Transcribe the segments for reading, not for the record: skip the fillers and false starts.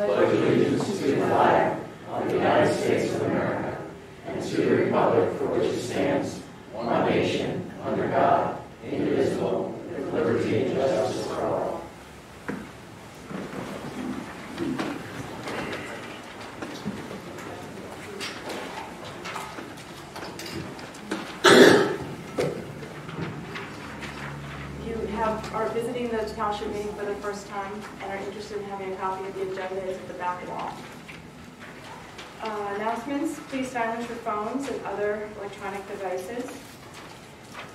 pledge allegiance to the flag of the United States of America and to the republic for which it stands, one nation, under God, indivisible, with liberty and justice for all. Are visiting the township meeting for the first time and are interested in having a copy of the agenda is at the back wall. Announcements, please silence your phones and other electronic devices.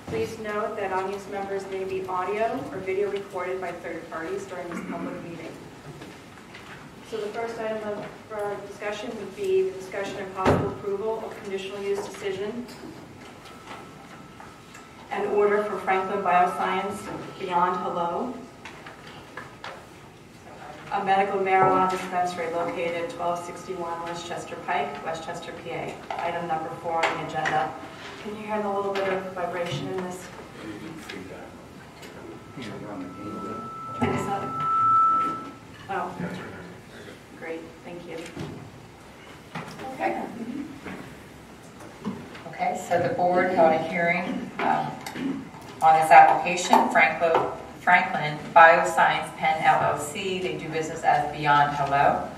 Please note that audience members may be audio or video recorded by third parties during this public meeting. So the first item for our discussion would be the discussion and possible approval of conditional use decision an order for Franklin Bioscience Beyond Hello, a medical marijuana dispensary located at 1261 Westchester Pike, Westchester, PA. Item number 4 on the agenda. Can you hear a little bit of vibration in this? Oh, great, thank you. Okay. Okay, so the board held a hearing on this application, Franklin Bioscience Penn LLC. They do business as Beyond Hello.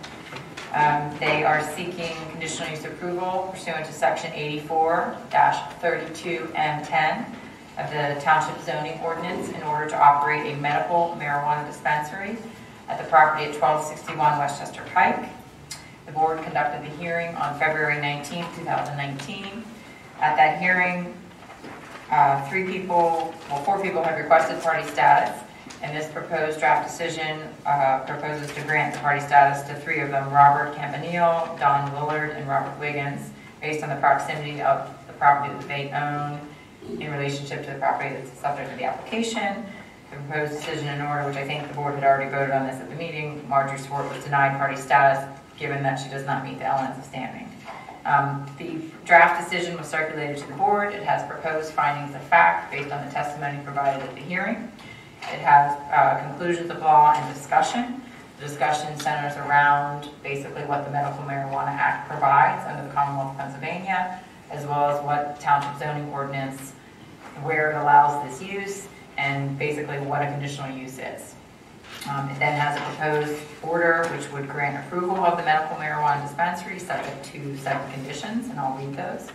They are seeking conditional use approval pursuant to Section 84-32M10 of the Township Zoning Ordinance in order to operate a medical marijuana dispensary at the property at 1261 Westchester Pike. The board conducted the hearing on February 19, 2019. At that hearing, 4 people have requested party status, and this proposed draft decision proposes to grant the party status to 3 of them, Robert Campanile, Don Willard, and Robert Wiggins, based on the proximity of the property that they own in relationship to the property that's the subject of the application. The proposed decision in order, which I think the board had already voted on this at the meeting, Marjorie Swart was denied party status given that she does not meet the elements of standing. The draft decision was circulated to the board. It has proposed findings of fact based on the testimony provided at the hearing. It has conclusions of law and discussion. The discussion centers around basically what the Medical Marijuana Act provides under the Commonwealth of Pennsylvania, as well as what Township Zoning Ordinance, where it allows this use, and basically what a conditional use is. It then has a proposed order which would grant approval of the medical marijuana dispensary subject to 7 conditions, and I'll read those.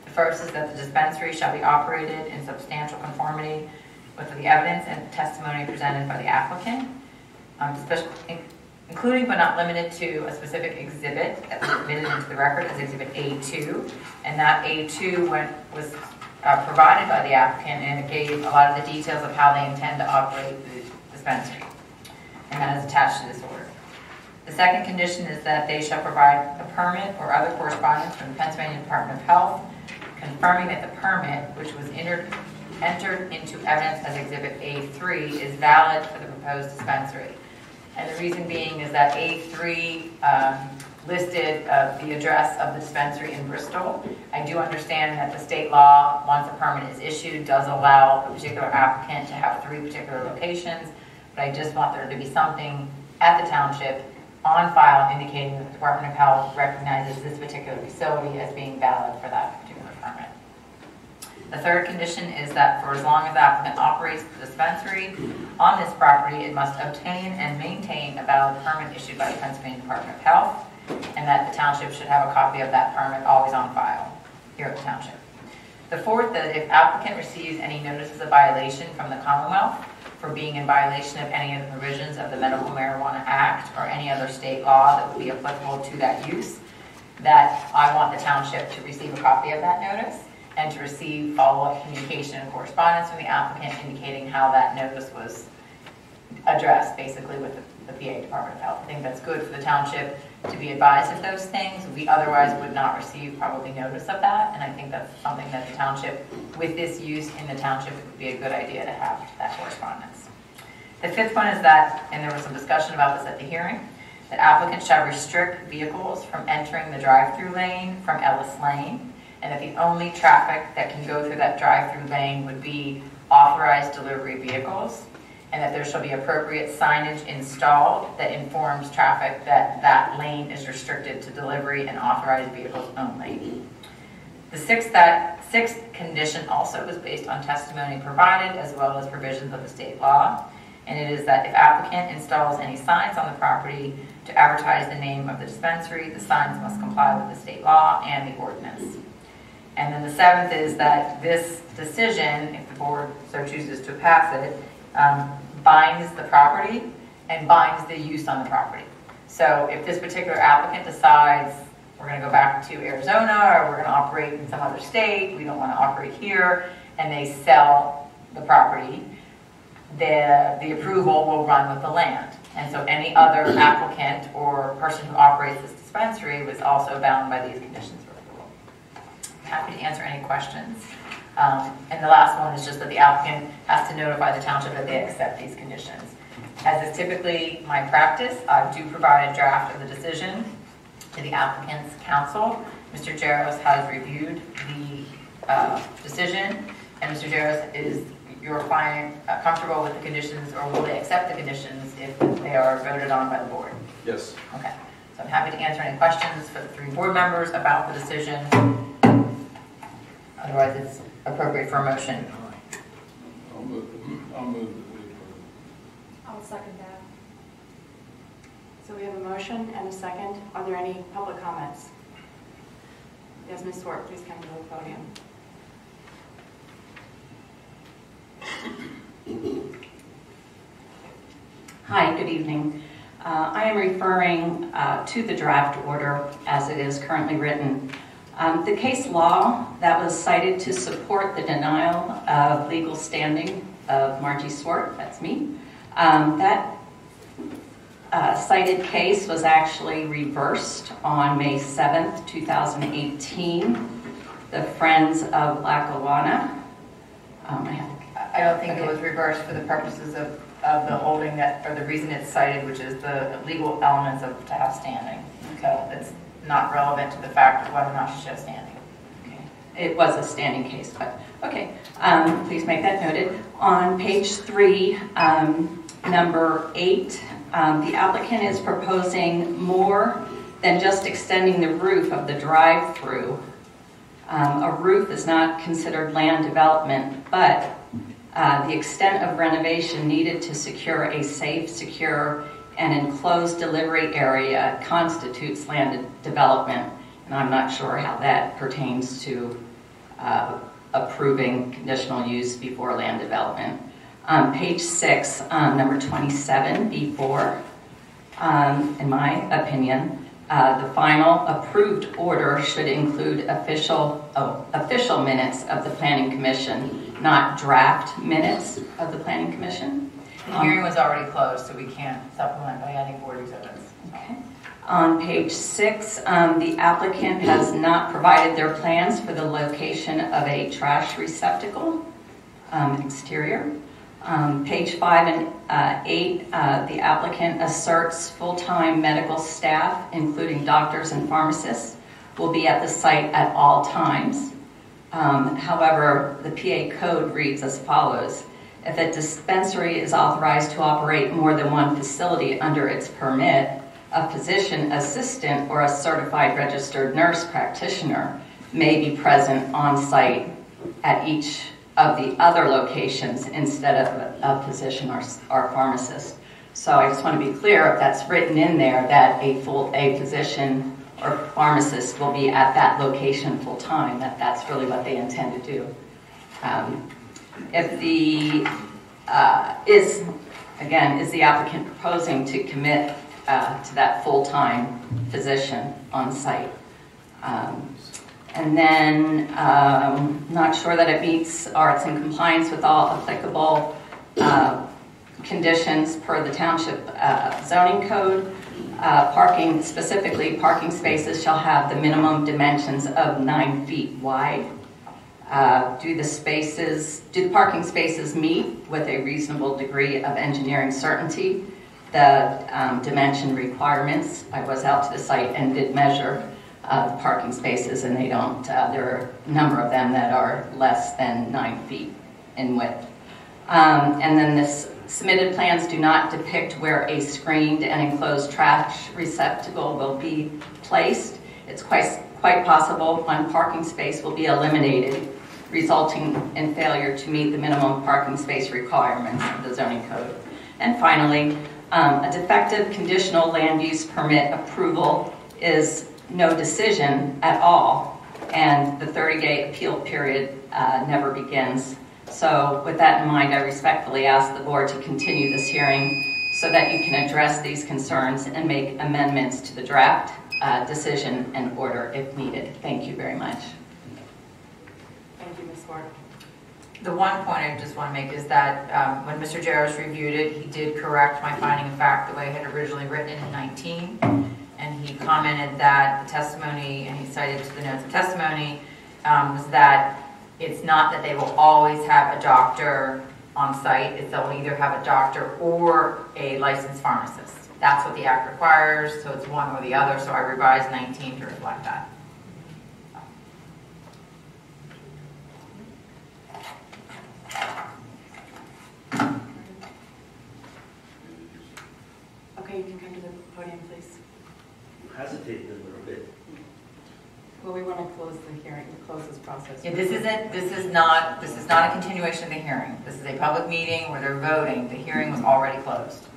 The first is that the dispensary shall be operated in substantial conformity with the evidence and testimony presented by the applicant, including but not limited to a specific exhibit that was admitted into the record as Exhibit A2, and that A2 was provided by the applicant, and it gave a lot of the details of how they intend to operate the dispensary. And that is attached to this order. The second condition is that they shall provide a permit or other correspondence from the Pennsylvania Department of Health confirming that the permit, which was entered into evidence as Exhibit A3, is valid for the proposed dispensary. And the reason being is that A3 listed the address of the dispensary in Bristol. I do understand that the state law, once a permit is issued, does allow a particular applicant to have 3 particular locations. But I just want there to be something at the township on file indicating that the Department of Health recognizes this particular facility as being valid for that particular permit. The third condition is that for as long as the applicant operates the dispensary on this property, it must obtain and maintain a valid permit issued by the Pennsylvania Department of Health, and that the township should have a copy of that permit always on file here at the township. The fourth, that if applicant receives any notices of violation from the Commonwealth for being in violation of any of the provisions of the Medical Marijuana Act or any other state law that would be applicable to that use, that I want the township to receive a copy of that notice and to receive follow-up communication and correspondence from the applicant indicating how that notice was addressed, basically with the PA Department of Health. I think that's good for the township to be advised of those things. We otherwise would not receive probably notice of that, and I think that's something that the township, with this use in the township, it would be a good idea to have that correspondence. The fifth one is that, and there was some discussion about this at the hearing, that applicants shall restrict vehicles from entering the drive-through lane from Ellis Lane, and that the only traffic that can go through that drive-through lane would be authorized delivery vehicles, and that there shall be appropriate signage installed that informs traffic that that lane is restricted to delivery and authorized vehicles only. The sixth condition also was based on testimony provided as well as provisions of the state law, and it is that if applicant installs any signs on the property to advertise the name of the dispensary, the signs must comply with the state law and the ordinance. And then the seventh is that this decision, if the board so chooses to pass it, binds the property and binds the use on the property. So if this particular applicant decides we're going to go back to Arizona or we're going to operate in some other state, we don't want to operate here, and they sell the property, the approval will run with the land. And so any other applicant or person who operates this dispensary was also bound by these conditions for approval. I'm happy to answer any questions. And the last one is just that the applicant has to notify the township that they accept these conditions. As is typically my practice, I do provide a draft of the decision to the applicant's counsel. Mr. Jaros has reviewed the decision, and Mr. Jaros, is your client comfortable with the conditions, or will they accept the conditions if they are voted on by the board? Yes. Okay, so I'm happy to answer any questions for the three board members about the decision. Otherwise, it's appropriate for a motion. I'll move that we approve. I'll second that. So we have a motion and a second. Are there any public comments? Yes, Ms. Swart, please come to the podium. Hi, good evening. I am referring to the draft order as it is currently written. The case law that was cited to support the denial of legal standing of Margie Swart, that's me, that cited case was actually reversed on May 7th, 2018. The Friends of Lackawanna. I don't think it was reversed for the purposes of the holding that, or the reason it's cited, which is the legal elements of to have standing. So it's not relevant to the fact of whether or not she has standing. Okay. It was a standing case, but okay. Please make that noted. On page 3, number 8, the applicant is proposing more than just extending the roof of the drive-through. A roof is not considered land development, but the extent of renovation needed to secure a safe, secure, and enclosed delivery area constitutes land development. And I'm not sure how that pertains to approving conditional use before land development. Page 6, number 27, B4, in my opinion, the final approved order should include official minutes of the Planning Commission, not draft minutes of the Planning Commission. The hearing was already closed, so we can't supplement by adding board exhibits. Okay. On page 6, the applicant has not provided their plans for the location of a trash receptacle, exterior. Page 5 and 8, the applicant asserts full-time medical staff, including doctors and pharmacists, will be at the site at all times. However, the PA code reads as follows. If a dispensary is authorized to operate more than one facility under its permit, a physician assistant or a certified registered nurse practitioner may be present on site at each of the other locations instead of a physician or pharmacist. So I just want to be clear, if that's written in there, that a physician or pharmacist will be at that location full time, that's really what they intend to do. If the, is the applicant proposing to commit to that full-time physician on site? And then, not sure that it meets or it's in compliance with all applicable conditions per the township zoning code. Parking, specifically, parking spaces shall have the minimum dimensions of 9 feet wide. Do the parking spaces meet with a reasonable degree of engineering certainty the dimension requirements? I was out to the site and did measure the parking spaces, and they don't. There are a number of them that are less than 9 feet in width. And then this Submitted plans do not depict where a screened and enclosed trash receptacle will be placed. It's quite possible one parking space will be eliminated, resulting in failure to meet the minimum parking space requirements of the zoning code. And finally, a defective conditional land use permit approval is no decision at all, and the 30-day appeal period never begins. So with that in mind, I respectfully ask the board to continue this hearing so that you can address these concerns and make amendments to the draft decision and order if needed. Thank you very much. Thank you, Ms. Ward. The one point I just want to make is that when Mr. Jarros reviewed it, he did correct my finding of fact the way I had originally written it in 19. And he commented that the testimony, and he cited to the notes of testimony, was that it's not that they will always have a doctor on site, it's they'll either have a doctor or a licensed pharmacist. That's what the Act requires, so it's one or the other, so I revised 19 to reflect that. Okay, you can come to the podium, please. Hesitated a little bit. Well, we want to close the hearing, close this process. Yeah, this is not a continuation of the hearing. This is a public meeting where they're voting. The hearing was already closed.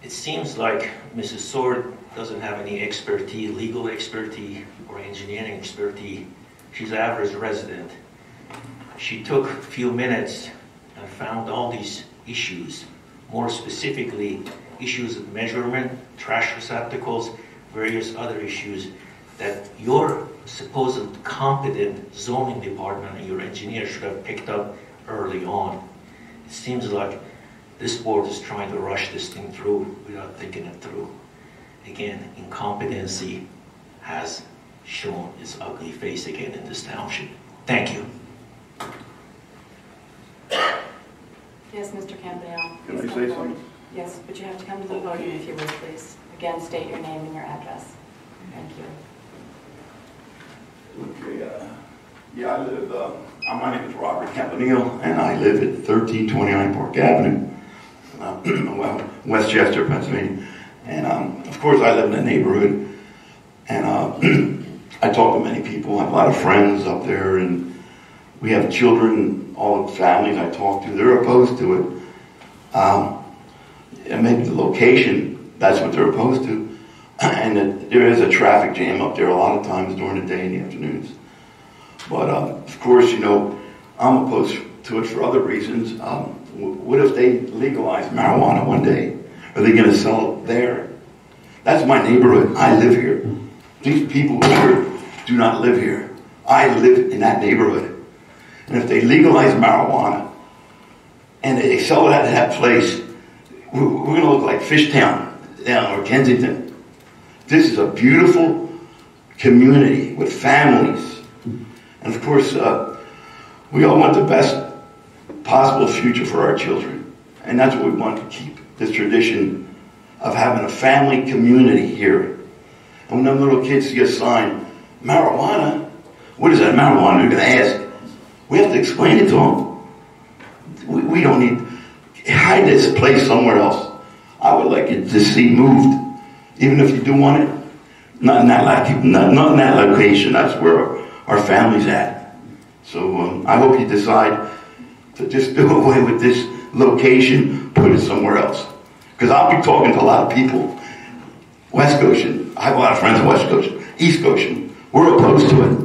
It seems like Mrs. Sword doesn't have any expertise, legal expertise or engineering expertise. She's an average resident. She took a few minutes and found all these issues, more specifically issues of measurement, trash receptacles, various other issues that your supposed competent zoning department and your engineer should have picked up early on. It seems like this board is trying to rush this thing through without thinking it through. Again, incompetency has shown its ugly face again in this township. Thank you. Yes, Mr. Campanale. Can I Please say come forward. something? Yes, but you have to come to the podium if you would, please. Again, state your name and your address. Thank you. Okay, yeah, I live, my name is Robert Campanile, and I live at 1329 Park Avenue, Westchester, Pennsylvania. And of course, I live in the neighborhood, and I talk to many people. I have a lot of friends up there, and we have children, all the families I talk to, they're opposed to it. And maybe the location, that's what they're opposed to. And there is a traffic jam up there a lot of times during the day and the afternoons. But of course, you know, I'm opposed to it for other reasons. What if they legalize marijuana one day? Are they going to sell it there? That's my neighborhood. I live here. These people here do not live here. I live in that neighborhood. And if they legalize marijuana and they sell it at that place, we're going to look like Fishtown down or Kensington. This is a beautiful community with families. And of course, we all want the best possible future for our children. And that's what we want to keep, this tradition of having a family community here. And when them little kids see a sign, marijuana, what is that marijuana? They're going to ask. We have to explain it to them. We don't need, hide this place somewhere else. I would like it to see moved. Even if you do want it, not in that location. That's where our family's at. So I hope you decide to just do away with this location, put it somewhere else. Because I'll be talking to a lot of people. West Goshen, I have a lot of friends in West Goshen, East Goshen. We're opposed to it.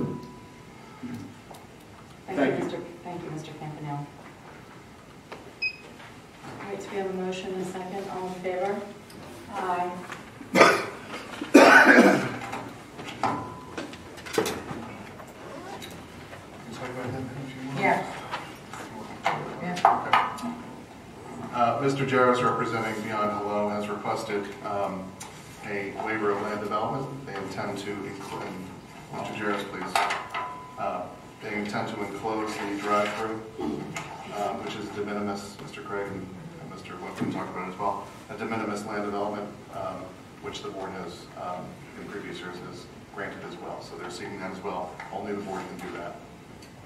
Thank you, Mr. Campanale. All right, so we have a motion and a second. All in favor? Aye. Yeah. Mr. Jarros, representing Beyond Hello, has requested a waiver of land development. They intend to include, Mr. Jarros, please. They intend to enclose the drive-through, which is de minimis. Mr. Craig and Mr. Whitman talked about it as well. A de minimis land development, which the board has, in previous years, has granted as well. So they're seeking that as well. Only the board can do that.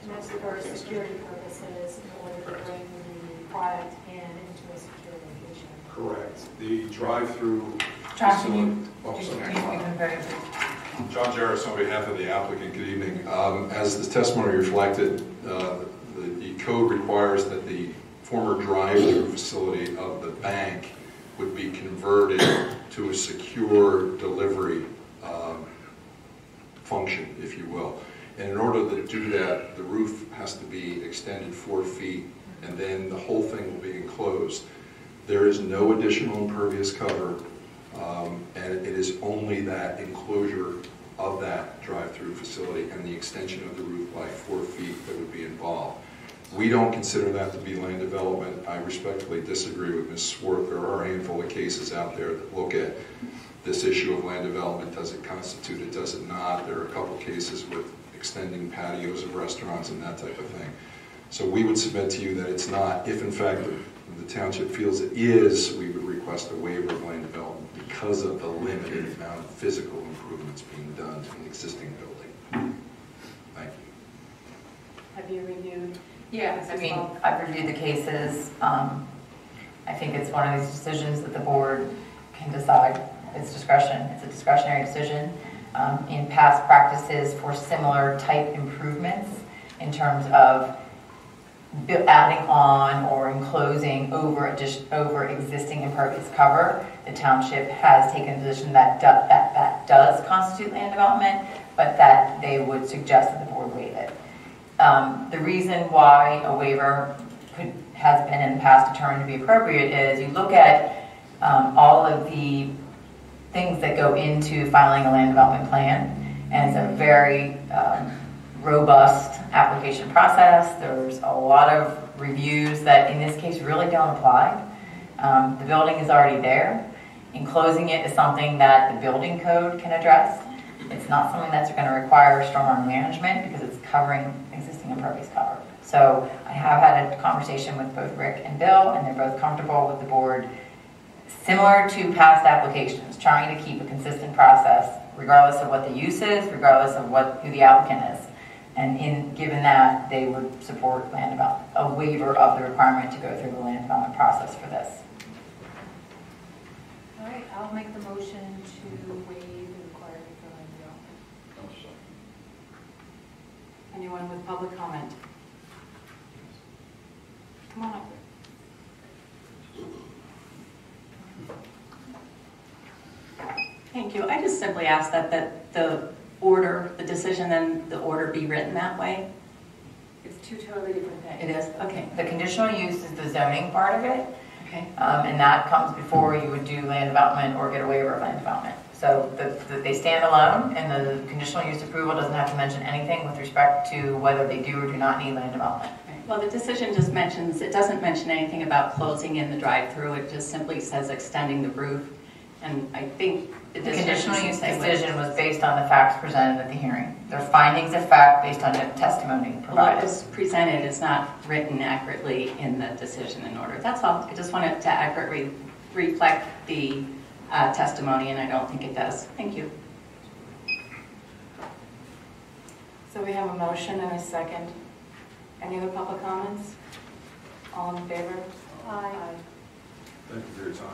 And that's for security purposes in order to Correct. bring the product into a secure location. Correct. The drive-through John, facility. can you sorry. speak very briefly? John Jarris on behalf of the applicant. Good evening. As the testimony reflected, the code requires that the former drive-through facility of the bank would be converted to a secure delivery function, if you will. And in order to do that, the roof has to be extended 4 feet, and then the whole thing will be enclosed. There is no additional impervious cover, and it is only that enclosure of that drive-through facility and the extension of the roof by 4 feet that would be involved. We don't consider that to be land development. I respectfully disagree with Ms. Swarth. There are a handful of cases out there that look at this issue of land development. Does it constitute it? Does it not? There are a couple cases with extending patios of restaurants and that type of thing. So we would submit to you that it's not. If in fact the township feels it is, we would request a waiver of land development because of the limited amount of physical improvements being done to an existing building. Thank you. Have you reviewed? Yeah, I mean, I've reviewed the cases. I think it's one of these decisions that the board can decide. It's discretion. It's a discretionary decision. In past practices for similar type improvements in terms of adding on or enclosing over existing impervious cover, the township has taken a position that that does constitute land development, but that they would suggest that the board waive it. The reason why a waiver has been in the past determined to be appropriate is you look at all of the things that go into filing a land development plan, and it's a very robust application process. There's a lot of reviews that in this case really don't apply. The building is already there. Enclosing it is something that the building code can address. It's not something that's going to require stormwater management because it's covering existing impervious cover. So I have had a conversation with both Rick and Bill, and they're both comfortable with the board, similar to past applications, trying to keep a consistent process regardless of what the use is, regardless of who the applicant is. And given that, they would support land development, a waiver of the requirement to go through the land development process for this. All right, I'll make the motion to waive the requirement for land development. Anyone with public comment? Come on up. Thank you. I just simply ask that the decision and the order be written that way. It's two totally different things. It is? Okay. The conditional use is the zoning part of it, Okay. and that comes before you would do land development or get a waiver of land development. So they stand alone, and the conditional use approval doesn't have to mention anything with respect to whether they do or do not need land development. Well, the decision just mentions, it doesn't mention anything about closing in the drive-through. It just simply says extending the roof. And I think The conditional use decision was based on the facts presented at the hearing. Their findings of fact based on the testimony what provided. was presented is not written accurately in the decision and order. That's all. I just wanted to accurately reflect the testimony, and I don't think it does. Thank you. So we have a motion and a second. Any other public comments? All in favor? Aye. Thank you for your time.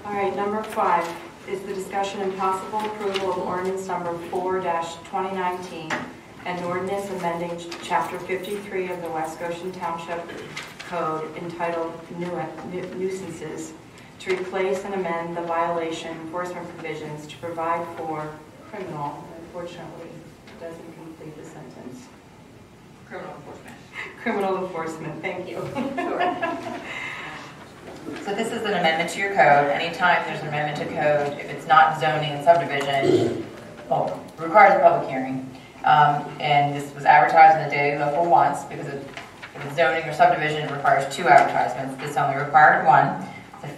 All right, number 5 is the discussion and possible approval of ordinance number 4-2019, an ordinance amending Chapter 53 of the West Goshen Township Code entitled Nuisances to replace and amend the violation enforcement provisions to provide for criminal, unfortunately, it doesn't complete the sentence. Criminal enforcement. Criminal enforcement, thank you. Sure. So this is an amendment to your code. Anytime there's an amendment to code, if it's not zoning and subdivision, well, requires a public hearing. And this was advertised in the Daily Local once because if it's zoning or subdivision, it requires 2 advertisements. This only required 1. It's a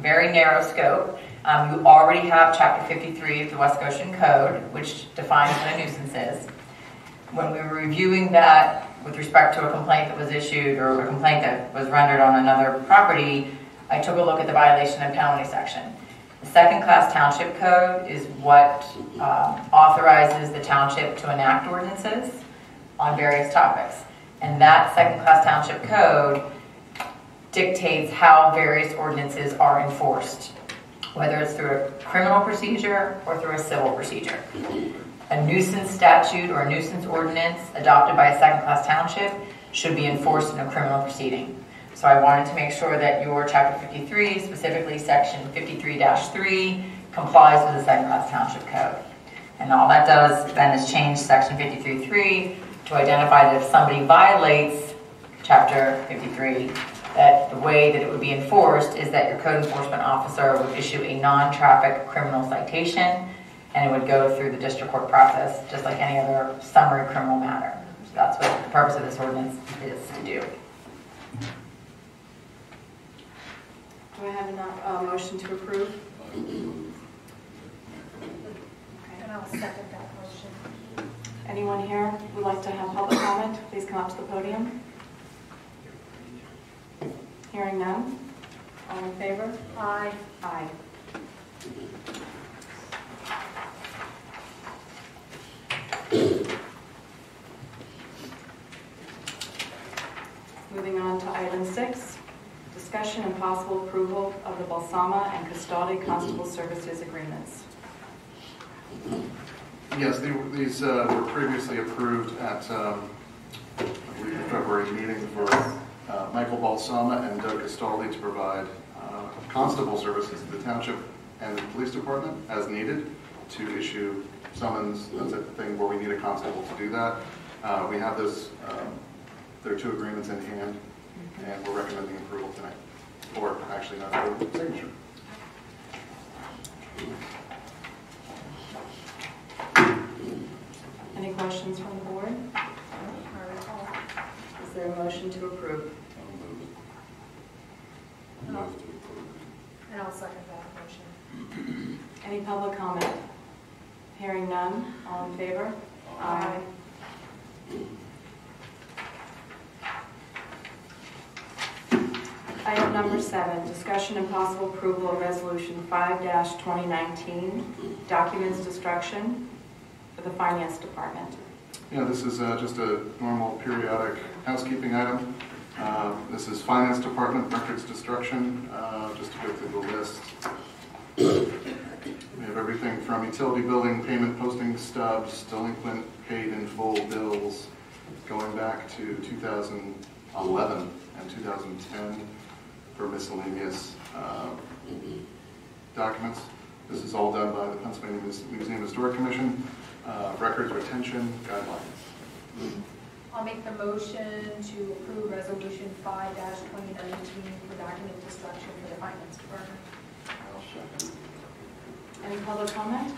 very narrow scope. You already have Chapter 53 of the West Goshen Code, which defines what a nuisance is. When we were reviewing that with respect to a complaint that was issued or a complaint that was rendered on another property, I took a look at the violation and penalty section. The second-class township code is what authorizes the township to enact ordinances on various topics. And that second-class township code dictates how various ordinances are enforced, whether it's through a criminal procedure or through a civil procedure. A nuisance statute or a nuisance ordinance adopted by a second-class township should be enforced in a criminal proceeding. So I wanted to make sure that your Chapter 53, specifically Section 53-3, complies with the second-class township code. And all that does then is change Section 53.3 to identify that if somebody violates Chapter 53, that the way that it would be enforced is that your code enforcement officer would issue a non-traffic criminal citation, and it would go through the district court process just like any other summary criminal matter. So that's what the purpose of this ordinance is to do. Do I have a motion to approve? And I'll second that motion. Anyone here who would like to have public comment, please come up to the podium. Hearing none. All in favor? Aye. Aye. Moving on to item 6, discussion and possible approval of the Balsama and Castaldi Constable Services agreements. Yes, these were previously approved at, I believe, the February meeting for Michael Balsama and Doug Castaldi to provide constable services to the township and the police department as needed to issue summons. That's a thing where we need a constable to do that. We have this, there are 2 agreements in hand, and we're recommending approval tonight. Or actually not approval, signature. Any questions from the board? Is there a motion to approve? Move to approve. And I'll second that motion. Any public comment? Hearing none. All in favor? Aye. Item number 7, discussion and possible approval of resolution 5-2019, documents destruction for the finance department. Yeah, this is just a normal periodic housekeeping item. This is Finance Department records destruction. Just to go through the list. We have everything from utility billing, payment posting stubs, delinquent paid in full bills, going back to 2011 and 2010 for miscellaneous documents. This is all done by the Pennsylvania Museum Historic Commission. Records retention guidelines. I'll make the motion to approve resolution 5-2019 for document destruction for the finance department. I'll second. Any public comment?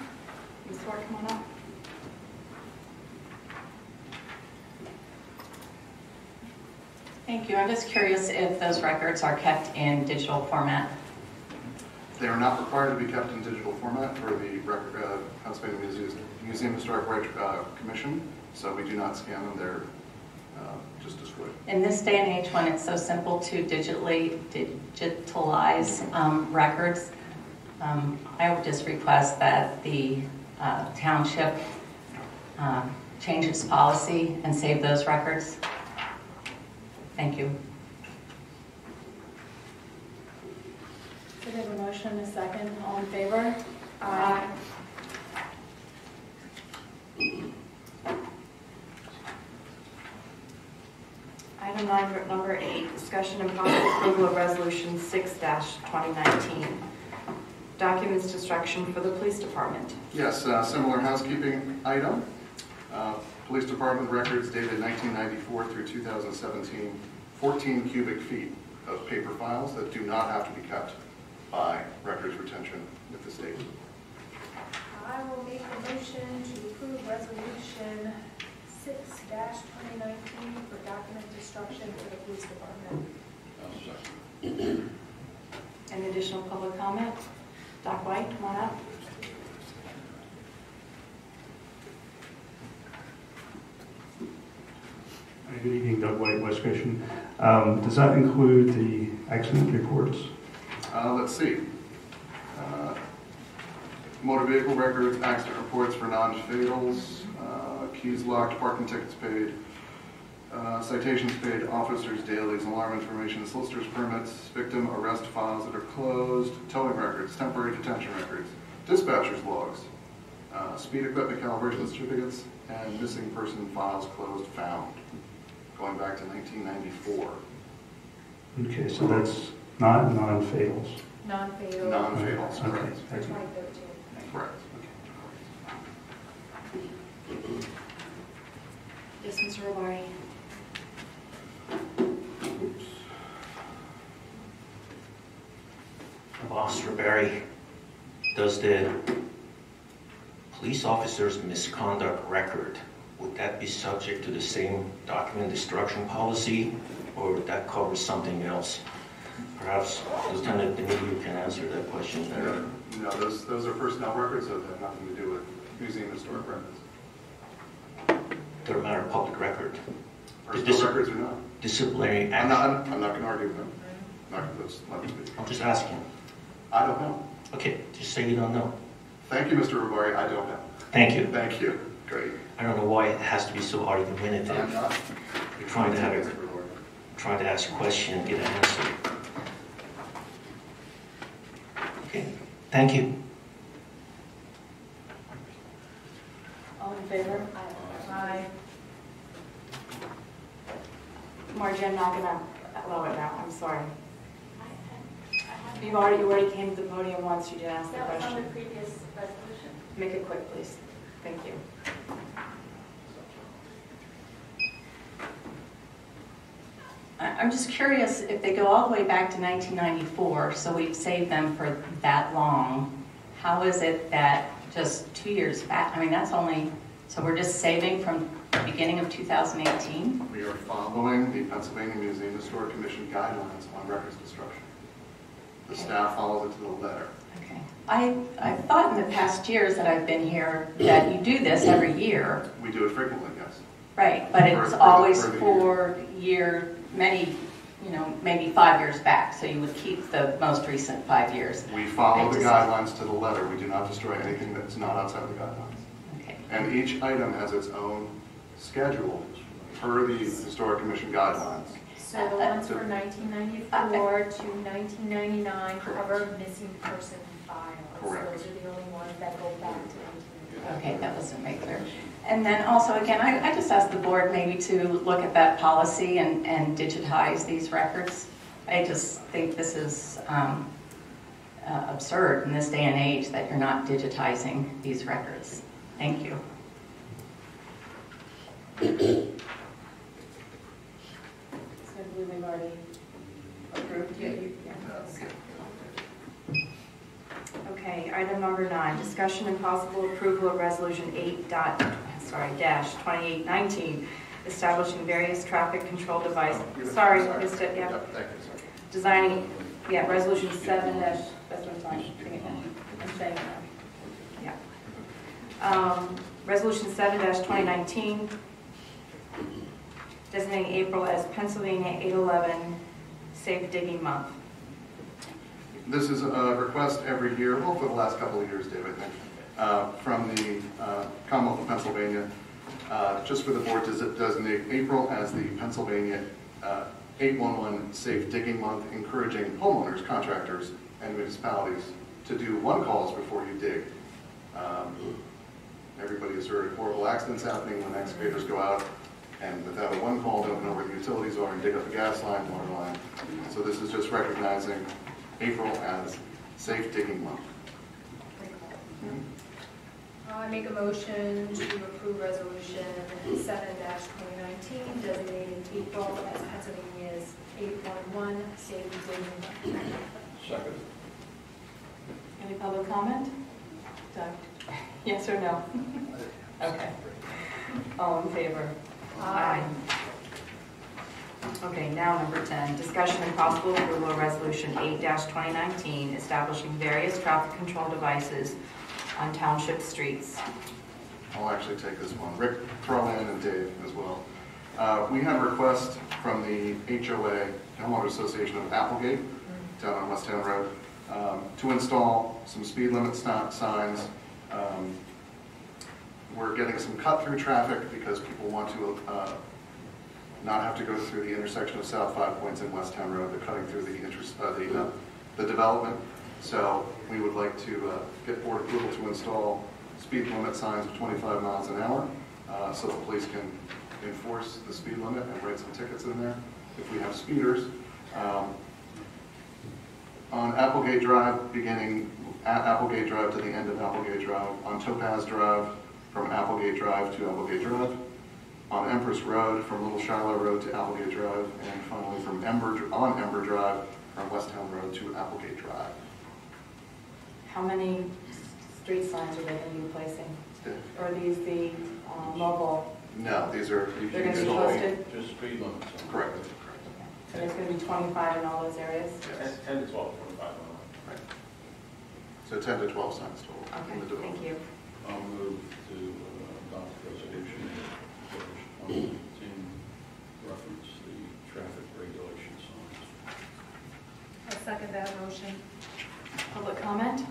Ms. Swart, come on up. Thank you. I'm just curious if those records are kept in digital format. They are not required to be kept in digital format for the Pennsylvania Museum Historic Commission, so we do not scan them. They're just destroyed. In this day and age when it's so simple to digitalize records, I would just request that the township change its policy and save those records. Thank you. So we have a motion and a second. All in favor? Aye. Item number 8, discussion and possible approval of resolution 6-2019, documents destruction for the police department. Yes, similar housekeeping item. Police department records dated 1994 through 2017, 14 cubic feet of paper files that do not have to be kept by records retention with the state. I will make a motion to approve resolution 6-2019 for document destruction for the police department. I'll second. Any additional public comment? Doc White, come on up. Good evening, Doug White, West Goshen. Does that include the accident reports? Let's see. Motor vehicle records, accident reports for non-fatals, keys locked, parking tickets paid, citations paid, officers' dailies, alarm information, solicitors' permits, victim arrest files that are closed, towing records, temporary detention records, dispatchers' logs, speed equipment calibration certificates, and missing person files closed found, going back to 1994. Okay, so that's not non-fatals. Non-fatal. Non-fatals, Okay, correct. For 2013. Correct. Yes, Mr. Robari. BoS Robari, does the police officer's misconduct record, would that be subject to the same document destruction policy, or would that cover something else? Perhaps Lieutenant Benito, you can answer that question better. No, those are personnel records that have nothing to do with museum historic records. They're a matter of public record. Personnel records or not? Disciplinary I'm action. not going to argue with them. Let me speak. I'm just asking. I don't know. Okay, just say you don't know. Thank you, Mr. Robari. I don't know. Thank you. Thank you. Great. I don't know why it has to be so argumentative. I'm not. You're trying to ask a question and get an answer. Okay, thank you. All in favor? Aye. Margie, I'm not gonna allow it now, I'm sorry. You already came to the podium once, you did ask the question. That was on the previous resolution. Make it quick, please. Thank you. I'm just curious, if they go all the way back to 1994, so we've saved them for that long, how is it that just 2 years back, I mean, that's only, so we're just saving from the beginning of 2018? We are following the Pennsylvania Museum Historic Commission guidelines on records destruction. The staff follows it to the letter. Okay. I thought in the past years that I've been here that you do this every year. We do it frequently, yes. Right, but it's always for year, many, maybe 5 years back, so you would keep the most recent 5 years. We follow the guidelines to the letter. We do not destroy anything that's not outside the guidelines. Okay. And each item has its own schedule per the Historic Commission guidelines. So the ones for 1994 to 1999 cover missing person files. Correct. Those are the only ones that go back to 1999. Okay, that wasn't made clear. And then also, again, I just asked the board maybe to look at that policy and digitize these records. I just think this is absurd in this day and age that you're not digitizing these records. Thank you. So I believe we've already approved. Yeah. Okay, item number 9, discussion and possible approval of resolution 8.2819, establishing various traffic control devices. Sorry, missed it, yeah. Thank you, sir. Designing, resolution 7 dash, that's what I'm saying. I'm saying it now. Yeah. Resolution 7-2019, designating April as Pennsylvania 8/11 Safe Digging Month. This is a request every year, well, for the last couple of years, Dave, I think, from the Commonwealth of Pennsylvania, just for the board to designate April as the Pennsylvania 811 Safe Digging Month, encouraging homeowners, contractors, and municipalities to do one calls before you dig. Everybody has heard of horrible accidents happening when excavators go out and without a one call don't know where the utilities are and dig up a gas line, water line. So this is just recognizing April as Safe Digging Month. I make a motion to approve resolution 7-2019, designating April as Pennsylvania's 811 Safe Digging Month. Second. Any public comment? Doug? Yes or no? Okay. All in favor? Aye. Okay, now number 10, discussion and possible approval of resolution 8-2019, establishing various traffic control devices on township streets. I'll actually take this one. Rick, throw in, and Dave as well. We had a request from the HOA, Homeowners Association of Applegate, down on West Town Road, to install some speed limit signs. We're getting some cut-through traffic because people want to not have to go through the intersection of South Five Points and West Town Road. They're cutting through the development. So we would like to get board approval to install speed limit signs of 25 miles an hour so the police can enforce the speed limit and write some tickets in there if we have speeders. On Applegate Drive, beginning at Applegate Drive to the end of Applegate Drive, on Topaz Drive from Applegate Drive to Applegate Drive, on Empress Road from Little Shiloh Road to Applegate Drive, and finally from Ember Drive from West Town Road to Applegate Drive. How many street signs are they going to be replacing? Or are these the mobile? No, these are... They're going to be posted? Just speed limits. Correct. And there's going to be 25 in all those areas? Yes. 10 to 12, 25. Right. So 10 to 12 signs total. Okay, thank you. I'll move to adopt resolution 2019, reference the traffic regulation signs. I'll second that motion. Public comment?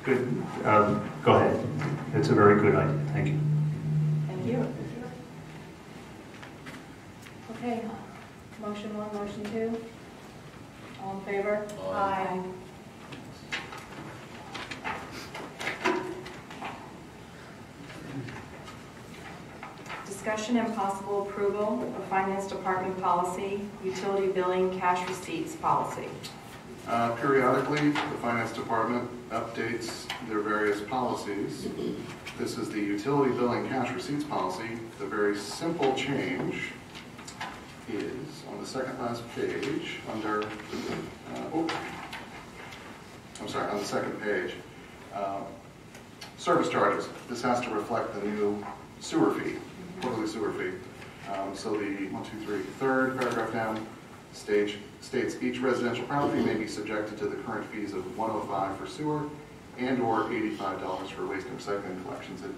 Good. Go ahead. It's a very good idea. Thank you. Thank you. Okay, motion 1, motion 2. All in favor? Aye. Discussion and possible approval of Finance Department policy, utility billing cash receipts policy. Periodically, the Finance Department updates their various policies. This is the utility billing cash receipts policy. The very simple change is on the second last page under, on the second page, service charges. This has to reflect the new sewer fee, quarterly sewer fee. So the third paragraph down states each residential property may be subjected to the current fees of $105 for sewer and/or $85 for waste and recycling collections. It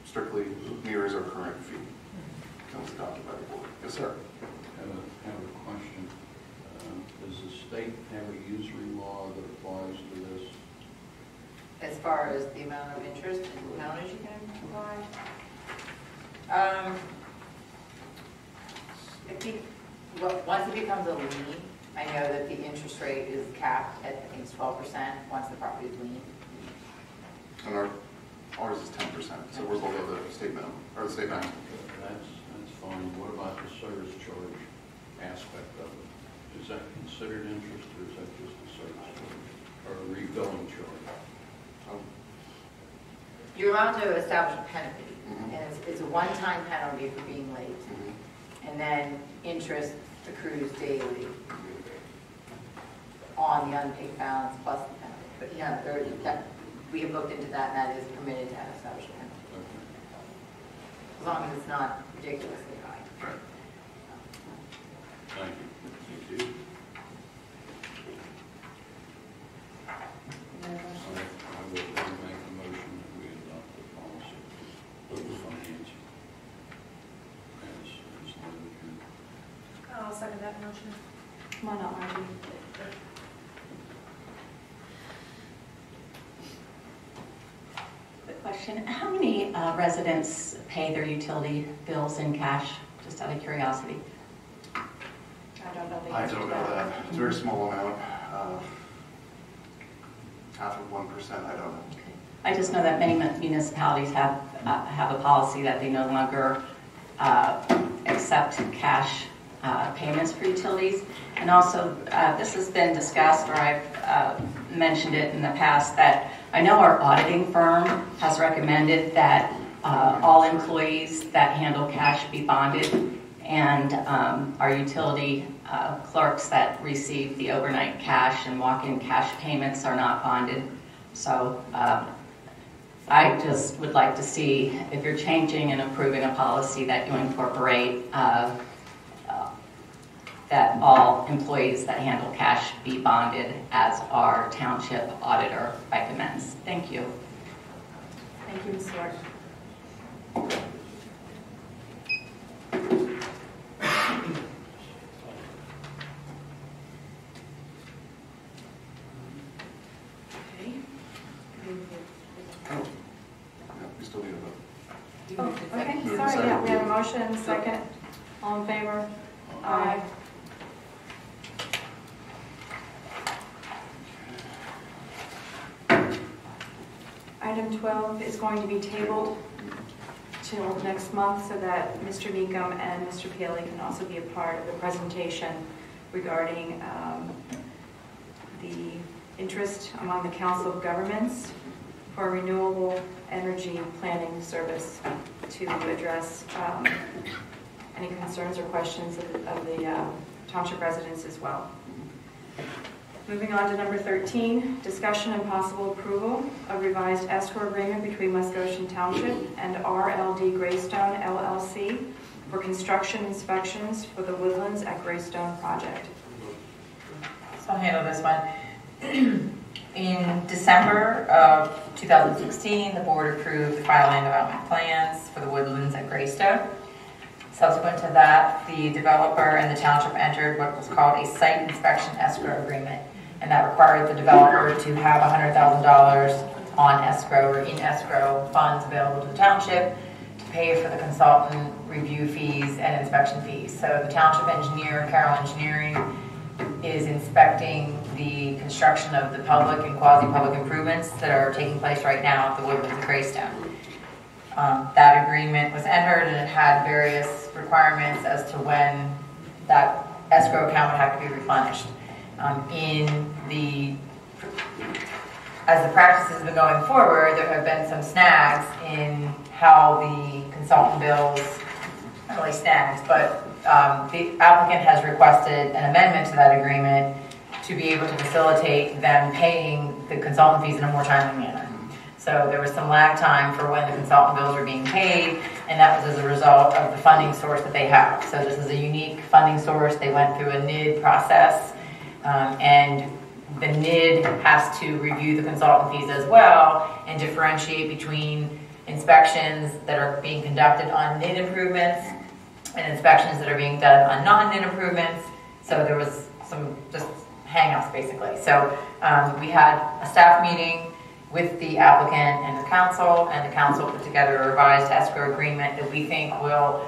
strictly mirrors our current fee. That was adopted by the board. Yes, sir. I have a question. Does the state have a usury law that applies to this? As far as the amount of interest and penalties you can apply? Once it becomes a lien, I know that the interest rate is capped at, I think it's 12% once the property is lien. And ours is 10%, so we're below the state minimum, or the state maximum. That's fine. What about the service charge aspect of it? Is that considered interest, or is that just a service charge? Or a rebilling charge? You're allowed to establish a penalty, and it's a one-time penalty for being late. And then interest accrues daily on the unpaid balance plus the penalty. But yeah, we have looked into that, and that is permitted to have established a penalty. Okay. As long as it's not ridiculously high. Right. Thank you. Thank you. I will make a motion that we adopt the policy of the finance as noted here. I'll second that motion. Come on up, Margie. Quick question. How many residents pay their utility bills in cash, just out of curiosity? I don't know the I answer don't to know that. that. It's a very small amount. Half of 1%, I don't know. I just know that many municipalities have a policy that they no longer accept cash payments for utilities. And also, this has been discussed, or I've mentioned it in the past, that I know our auditing firm has recommended that all employees that handle cash be bonded, and our utility clerks that receive the overnight cash and walk-in cash payments are not bonded. So I just would like to see, if you're changing and approving a policy, that you incorporate that all employees that handle cash be bonded, as our township auditor recommends. Thank you. Thank you, Ms. Swart. Okay. Yeah, we still need a vote. Oh, okay, sorry, yeah, we have a motion and a second. All in favor? Aye. Item 12 is going to be tabled till next month so that Mr. Meekum and Mr. Paley can also be a part of the presentation regarding the interest among the Council of Governments for a renewable energy planning service to address any concerns or questions of the township residents as well. Moving on to number 13, discussion and possible approval of revised escrow agreement between West Goshen Township and RLD Greystone LLC for construction inspections for the Woodlands at Greystone project. So I'll handle this one. In December of 2016, the board approved the final land development plans for the Woodlands at Greystone. Subsequent to that, the developer and the township entered what was called a site inspection escrow agreement, and that required the developer to have $100,000 on escrow or in escrow funds available to the township to pay for the consultant review fees and inspection fees. So the township engineer, Carroll Engineering, is inspecting the construction of the public and quasi-public improvements that are taking place right now at the Woodlands at Greystone. That agreement was entered, and it had various requirements as to when that escrow account would have to be replenished. As the practice has been going forward, there have been some snags in how the consultant bills, not really snags, but the applicant has requested an amendment to that agreement to be able to facilitate them paying the consultant fees in a more timely manner. So there was some lag time for when the consultant bills were being paid, and that was as a result of the funding source that they have. So this is a unique funding source. They went through a NID process, and the NID has to review the consultant fees as well and differentiate between inspections that are being conducted on NID improvements and inspections that are being done on non-NID improvements. So there was some just hang-ups basically. So we had a staff meeting with the applicant and the council put together a revised escrow agreement that we think will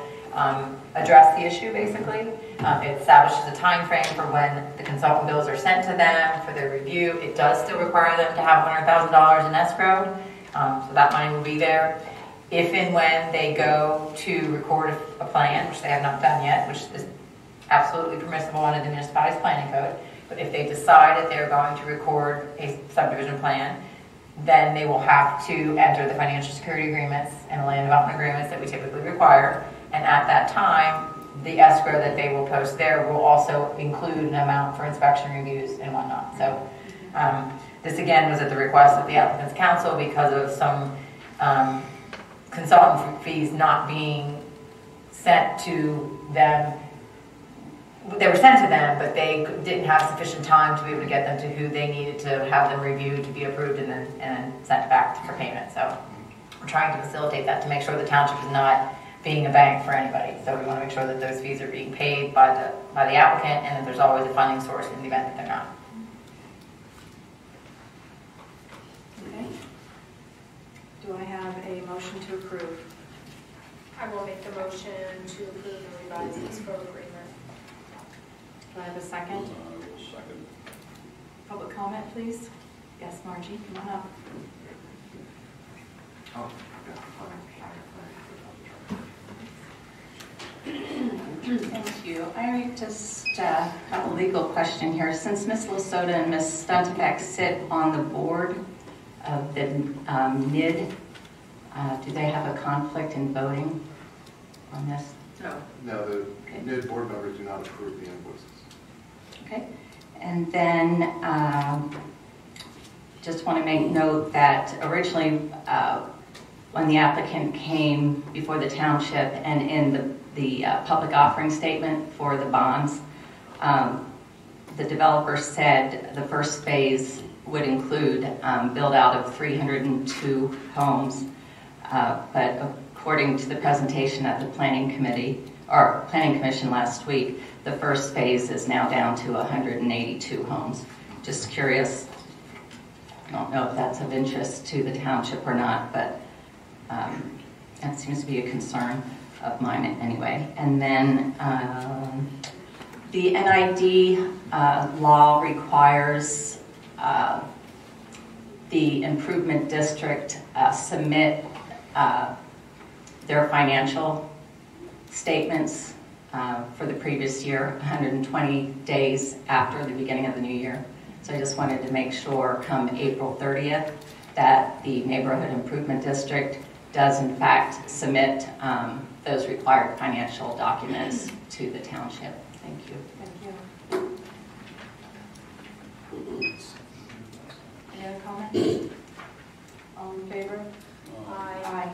address the issue basically. It establishes a time frame for when the consultant bills are sent to them for their review. It does still require them to have $100,000 in escrow, so that money will be there. If and when they go to record a plan, which they have not done yet, which is absolutely permissible under the municipality's planning code, but if they decide that they're going to record a subdivision plan, then they will have to enter the financial security agreements and the land development agreements that we typically require. And at that time, the escrow that they will post there will also include an amount for inspection reviews and whatnot. So this again was at the request of the applicant's counsel because of some consultant fees not being sent to them. They were sent to them, but they didn't have sufficient time to be able to get them to who they needed to have them reviewed to be approved and then sent back for payment. So we're trying to facilitate that to make sure the township is not being a bank for anybody. So we want to make sure that those fees are being paid by the applicant and that there's always a funding source in the event that they're not. Okay. Do I have a motion to approve? I will make the motion to approve the revised escrow agreement. Do I have a second? Second. Public comment, please. Yes, Margie, come on up. Oh, Thank you. I just have a legal question here. Since Ms. Lasota and Ms. Stuntebeck sit on the board of the NID, do they have a conflict in voting on this? No, the NID board members do not approve the invoices. Okay. And then just want to make note that originally when the applicant came before the township and in the public offering statement for the bonds, the developer said the first phase would include build out of 302 homes, but according to the presentation at the planning commission last week, the first phase is now down to 182 homes. Just curious, I don't know if that's of interest to the township or not, but that seems to be a concern of mine anyway. And then the NID law requires the improvement district submit their financial statements for the previous year, 120 days after the beginning of the new year. So I just wanted to make sure come April 30th that the Neighborhood Improvement District does in fact submit those required financial documents to the township. Thank you. Thank you. Any other comments? All in favor? Aye.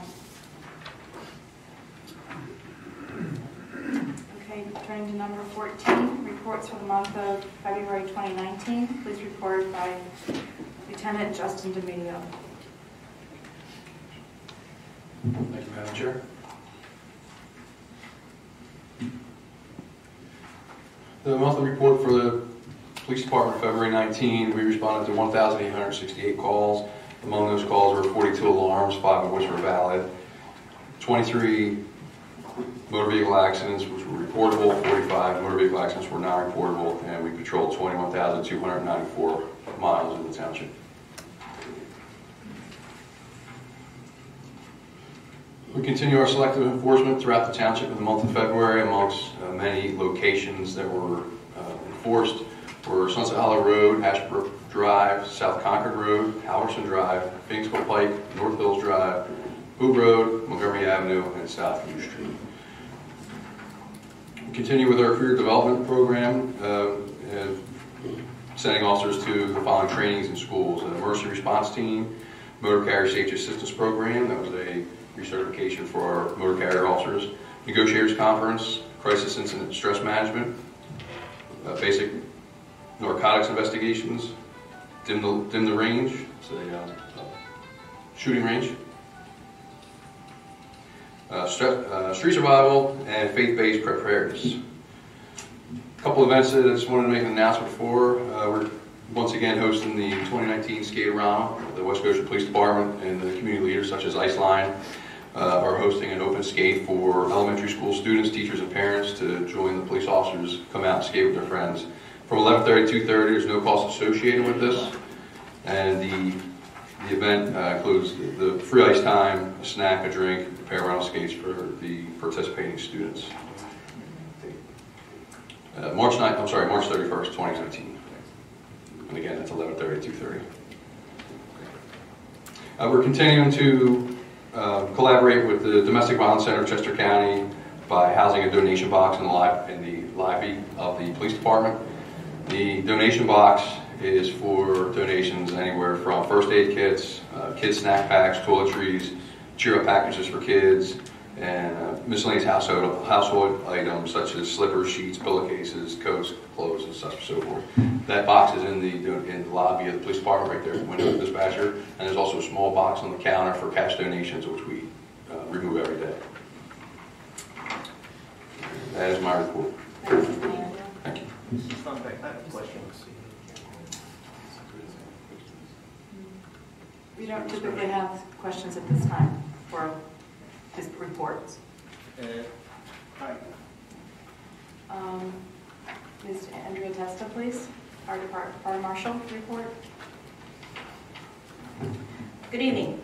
Okay, turning to number 14, reports for the month of February 2019. Please report by Lieutenant Justin Dominio. Thank you, Madam Chair. The monthly report for the Police Department, February 19, we responded to 1,868 calls. Among those calls were 42 alarms, 5 of which were valid, 23 motor vehicle accidents which were reportable, 45 motor vehicle accidents were not reportable, and we patrolled 21,294 miles in the township. We continue our selective enforcement throughout the township in the month of February. Amongst many locations that were enforced were Sunset Hollow Road, Ashbrook Drive, South Concord Road, Halverson Drive, Phoenixville Pike, North Hills Drive, Hood Road, Montgomery Avenue, and South U Street. We continue with our career development program, sending officers to the following trainings in schools: an emergency response team, motor carrier safety assistance program, that was a recertification for our motor carrier officers, negotiators conference, crisis incident stress management, basic narcotics investigations, dim the range, it's a shooting range, street survival, and faith-based preparedness. A couple events that I just wanted to make an announcement for. We're once again hosting the 2019 Skate-A-Rama. The West Goshen Police Department and the community leaders such as Iceline are hosting an open skate for elementary school students, teachers, and parents to join the police officers, come out and skate with their friends. From 11:30 to 2:30, there's no cost associated with this. And the event includes the free ice time, a snack, a drink, a pair of rental skates for the participating students. March 31st, 2019. And again, that's 11:30 to 2:30. We're continuing to collaborate with the Domestic Violence Center of Chester County by housing a donation box in the lobby of the police department. The donation box is for donations anywhere from first aid kits, kids snack packs, toiletries, cheer-up packages for kids, and miscellaneous household items such as slippers, sheets, pillowcases, coats, clothes, and such and so forth. That box is in the lobby of the police department right there at the window of the dispatcher, and there's also a small box on the counter for cash donations, which we remove every day. That is my report. Thank you. Mrs. Stunbeck, I have a question. We don't typically have questions at this time for his reports. Hi. Ms. Andrea Testa, please. Our Marshal report. Good evening.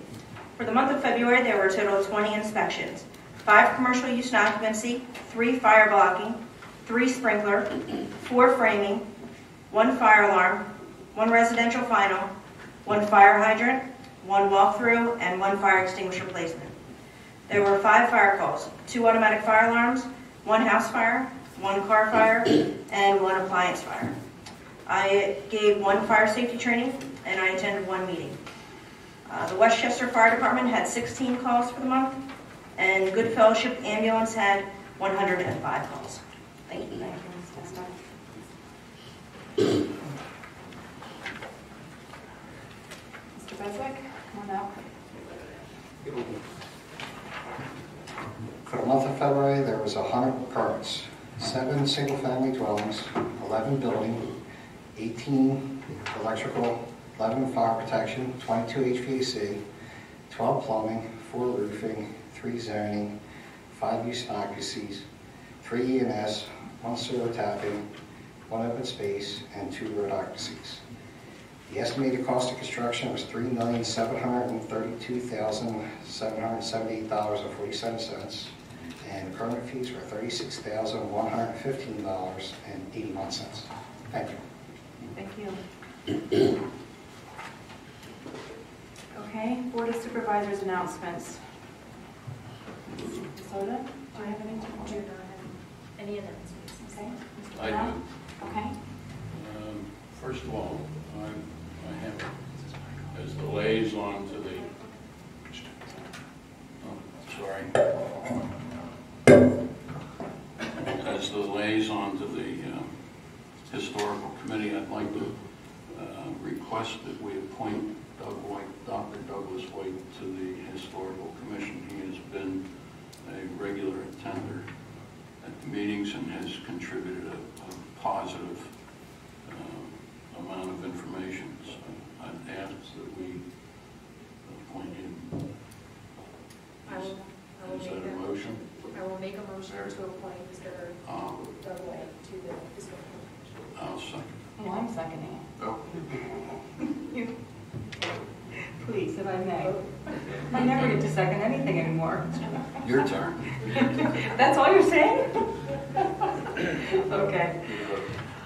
For the month of February, there were a total of 20 inspections. 5 commercial use and occupancy, 3 fire blocking, 3 sprinkler, 4 framing, 1 fire alarm, 1 residential final, 1 fire hydrant, 1 walkthrough, and 1 fire extinguisher placement. There were 5 fire calls, 2 automatic fire alarms, 1 house fire, 1 car fire, and 1 appliance fire. I gave 1 fire safety training, and I attended 1 meeting. The Westchester Fire Department had 16 calls for the month, and Good Fellowship Ambulance had 105 calls. Thank you. Thank you, Ms. Testa. Mr. Beswick, come on up. For the month of February, there was 100 permits, 7 single-family dwellings, 11 building, 18 electrical, 11 fire protection, 22 HVAC, 12 plumbing, 4 roofing, 3 zoning, 5 use and occupancies, 3 E&S, 1 sewer tapping, 1 open space, and 2 road occupancies. The estimated cost of construction was $3,732,778.47, and permit fees were $36,115.81. Thank you. Thank you. Okay, Board of Supervisors announcements. Mr. Soda, do you have any? Do not have any announcements. Okay. Mr. I Brown? do. Okay. First of all, I have, as the liaison to the, as the liaison to the Historical Committee, I'd like to request that we appoint Dr. Douglas White to the Historical Commission. He has been a regular attender at the meetings and has contributed a positive amount of information. So I'd ask that we appoint him. I will Is that a motion? I will make a motion to appoint Mr. Doug White to the Historical Commission. I'll second. Oh, I'm seconding it. Oh, Please, if I may. I never get to second anything anymore. Your turn. That's all you're saying? Okay.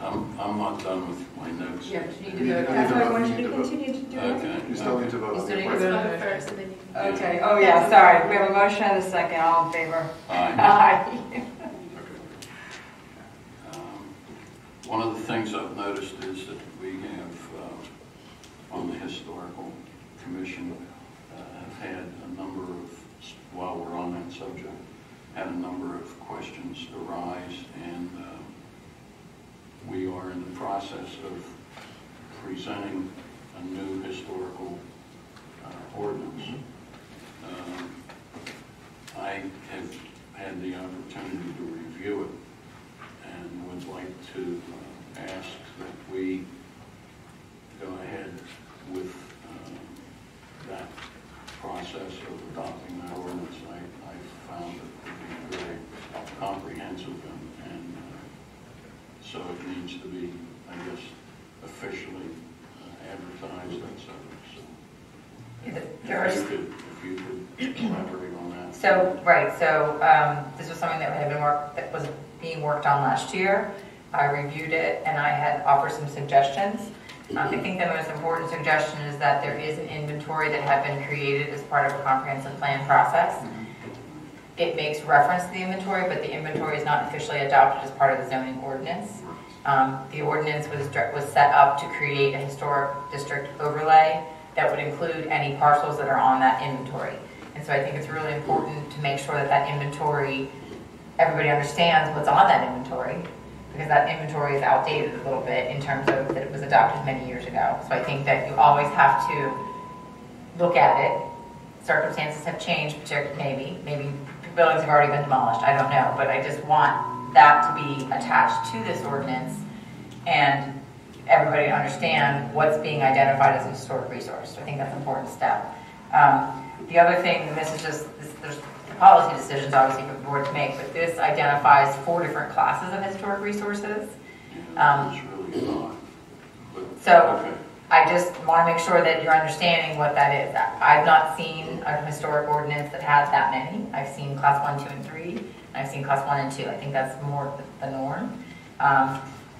I'm not done with my notes. Yeah, but you need to You vote on That's it. why I want you to continue to do it. Okay. you still need to vote You on still the need to appointment. vote. First, and then you can. Okay, oh yeah, sorry. We have a motion and a second. All in favor? Aye. Aye. One of the things I've noticed is that we have, on the Historical Commission, have had a number of, while we're on that subject, had a number of questions arise, and we are in the process of presenting a new historical ordinance. I have had the opportunity to review it and would like to ask that we go ahead with that process of adopting that ordinance. I found it to be very comprehensive and so it needs to be, I guess, officially advertised, et cetera. So if you could elaborate on that. So, right, so this was something that that was being worked on last year. I reviewed it and I had offered some suggestions. I think the most important suggestion is that there is an inventory that had been created as part of a comprehensive plan process. It makes reference to the inventory, but the inventory is not officially adopted as part of the zoning ordinance. The ordinance was set up to create a historic district overlay that would include any parcels that are on that inventory. And so I think it's really important to make sure that that inventory, everybody understands what's on that inventory, because that inventory is outdated a little bit in terms of that it was adopted many years ago. So I think that you always have to look at it. Circumstances have changed, maybe buildings have already been demolished, I don't know, but I just want that to be attached to this ordinance and everybody to understand what's being identified as a historic resource. So I think that's an important step. The other thing, and this is just, there's policy decisions obviously for the board to make, but this identifies 4 different classes of historic resources. It's really not. So Okay. I just want to make sure that you're understanding what that is. I've not seen a historic ordinance that has that many. I've seen class 1, 2, and 3, and I've seen class 1 and 2. I think that's more the norm.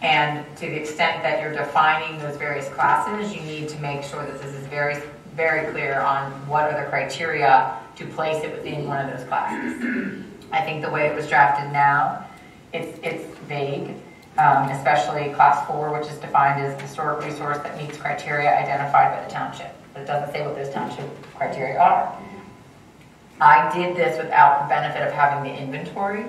And to the extent that you're defining those various classes, you need to make sure that this is very, very clear on what are the criteria to place it within one of those classes. I think the way it was drafted now, it's vague. especially class 4, which is defined as a historic resource that meets criteria identified by the township. But it doesn't say what those township criteria are. I did this without the benefit of having the inventory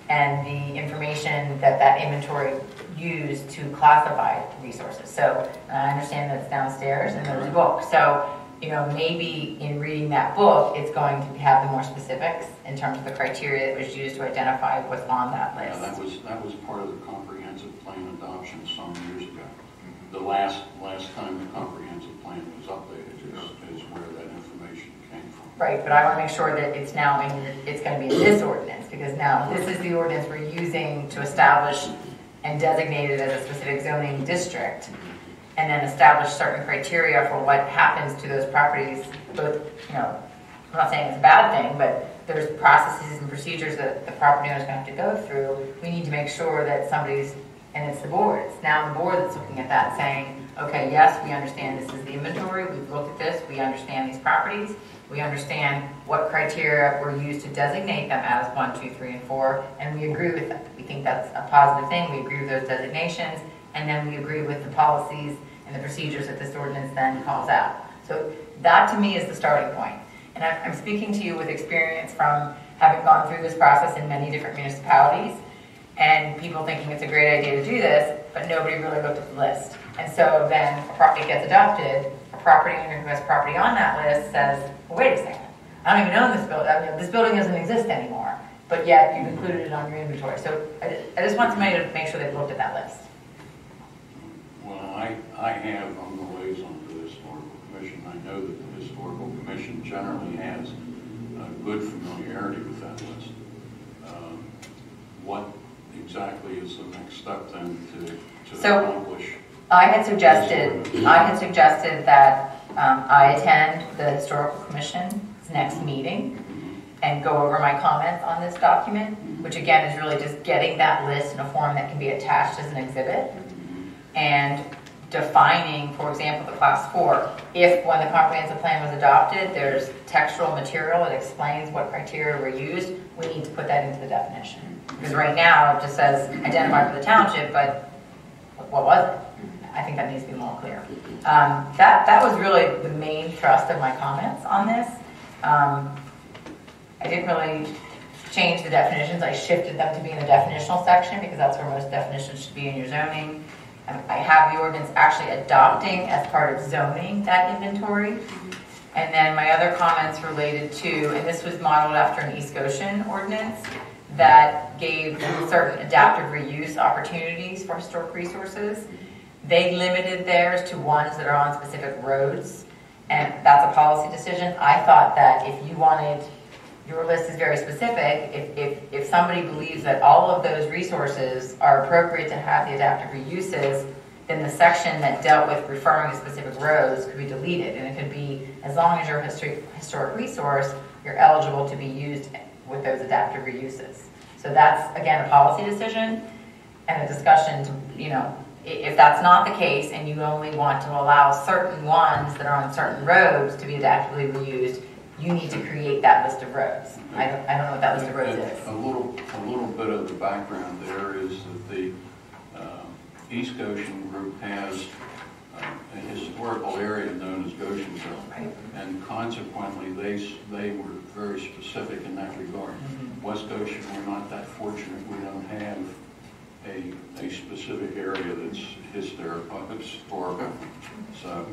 and the information that that inventory used to classify resources. So I understand that it's downstairs and there's a book. So, you know, maybe in reading that book, it's going to have the more specifics in terms of the criteria that was used to identify what's on that list. Yeah, that was part of the comprehensive plan adoption some years ago. The last time the comprehensive plan was updated is where that information came from. Right, but I want to make sure that it's now it's going to be in this ordinance, because now this is the ordinance we're using to establish and designate it as a specific zoning district, and then establish certain criteria for what happens to those properties. Both, you know, I'm not saying it's a bad thing, but there's processes and procedures that the property owner is going to have to go through. We need to make sure that somebody's, and it's the board. It's now the board that's looking at that, saying, okay, yes, we understand this is the inventory. We've looked at this. We understand these properties. We understand what criteria were used to designate them as 1, 2, 3, and 4, and we agree with that. We think that's a positive thing. We agree with those designations, and then we agree with the policies and the procedures that this ordinance then calls out. So that, to me, is the starting point. And I'm speaking to you with experience from having gone through this process in many different municipalities, and people thinking it's a great idea to do this, but nobody really looked at the list. And so then a property gets adopted, a property owner who has property on that list says, well, wait a second, I don't even own this building. I mean, this building doesn't exist anymore, but yet you've included it on your inventory. So I just want somebody to make sure they've looked at that list. Well, I have on the liaison to the Historical Commission. I know that the Historical Commission generally has good familiarity with that list. What exactly is the next step then to accomplish? I had suggested that I attend the Historical Commission's next meeting and go over my comments on this document, which again is really just getting that list in a form that can be attached as an exhibit, and defining, for example, the class 4. If when the comprehensive plan was adopted, there's textual material that explains what criteria were used, we need to put that into the definition. Because right now it just says identified for the township, but what was it? I think that needs to be more clear. That was really the main thrust of my comments on this. I didn't really change the definitions. I shifted them to be in the definitional section because that's where most definitions should be in your zoning. I have the ordinance actually adopting as part of zoning that inventory. And then my other comments related to, and this was modeled after an East Goshen ordinance that gave certain adaptive reuse opportunities for historic resources. They limited theirs to ones that are on specific roads, and that's a policy decision. I thought that if you wanted, your list is very specific, if somebody believes that all of those resources are appropriate to have the adaptive reuses, then the section that dealt with referring to specific roads could be deleted, and it could be, as long as you're a historic resource, you're eligible to be used with those adaptive reuses. So that's, again, a policy decision and a discussion to, you know, if that's not the case and you only want to allow certain ones that are on certain roads to be adaptively reused, you need to create that list of roads. I don't know what that list of roads is. A little bit of the background there is that the East Goshen group has a historical area known as Goshenville, Right. and consequently they were very specific in that regard. Mm-hmm. West Goshen, we're not that fortunate. We don't have a specific area that's historical. So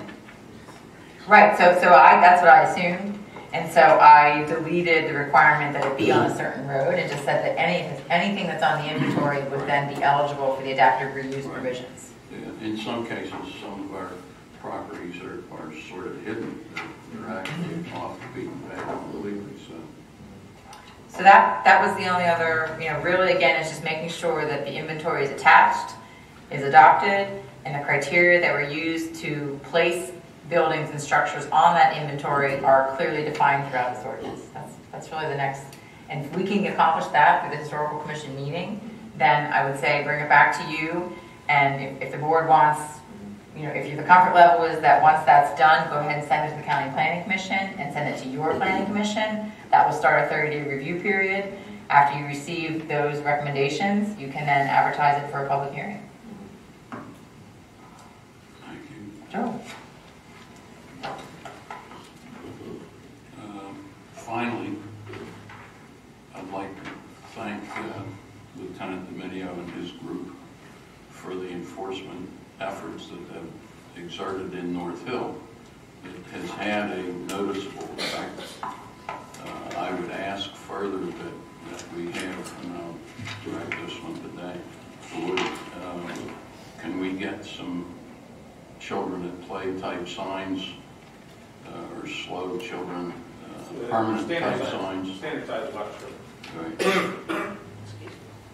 Right, so that's what I assumed. And so I deleted the requirement that it be on a certain road and just said that anything that's on the inventory would then be eligible for the adaptive reuse provisions. in some cases, some of our properties are sort of hidden. They're actually off the beaten path completely. So that was the only other, really again, it's just making sure that the inventory is attached, is adopted, and the criteria that were used to place buildings and structures on that inventory are clearly defined throughout this ordinance. That's really the next, and if we can accomplish that through the Historical Commission meeting, then I would say bring it back to you, and if the board wants, if the comfort level is that once that's done, go ahead and send it to the County Planning Commission and send it to your Planning Commission. That will start a 30-day review period. after you receive those recommendations, you can then advertise it for a public hearing. Thank you. Sure. Finally, I'd like to thank Lieutenant Dominio and his group for the enforcement efforts that they've exerted in North Hill. It has had a noticeable effect. I would ask further that we have, and I'll write this one today, can we get some children at play type signs or slow children, permanent type signs? Standard size about Right.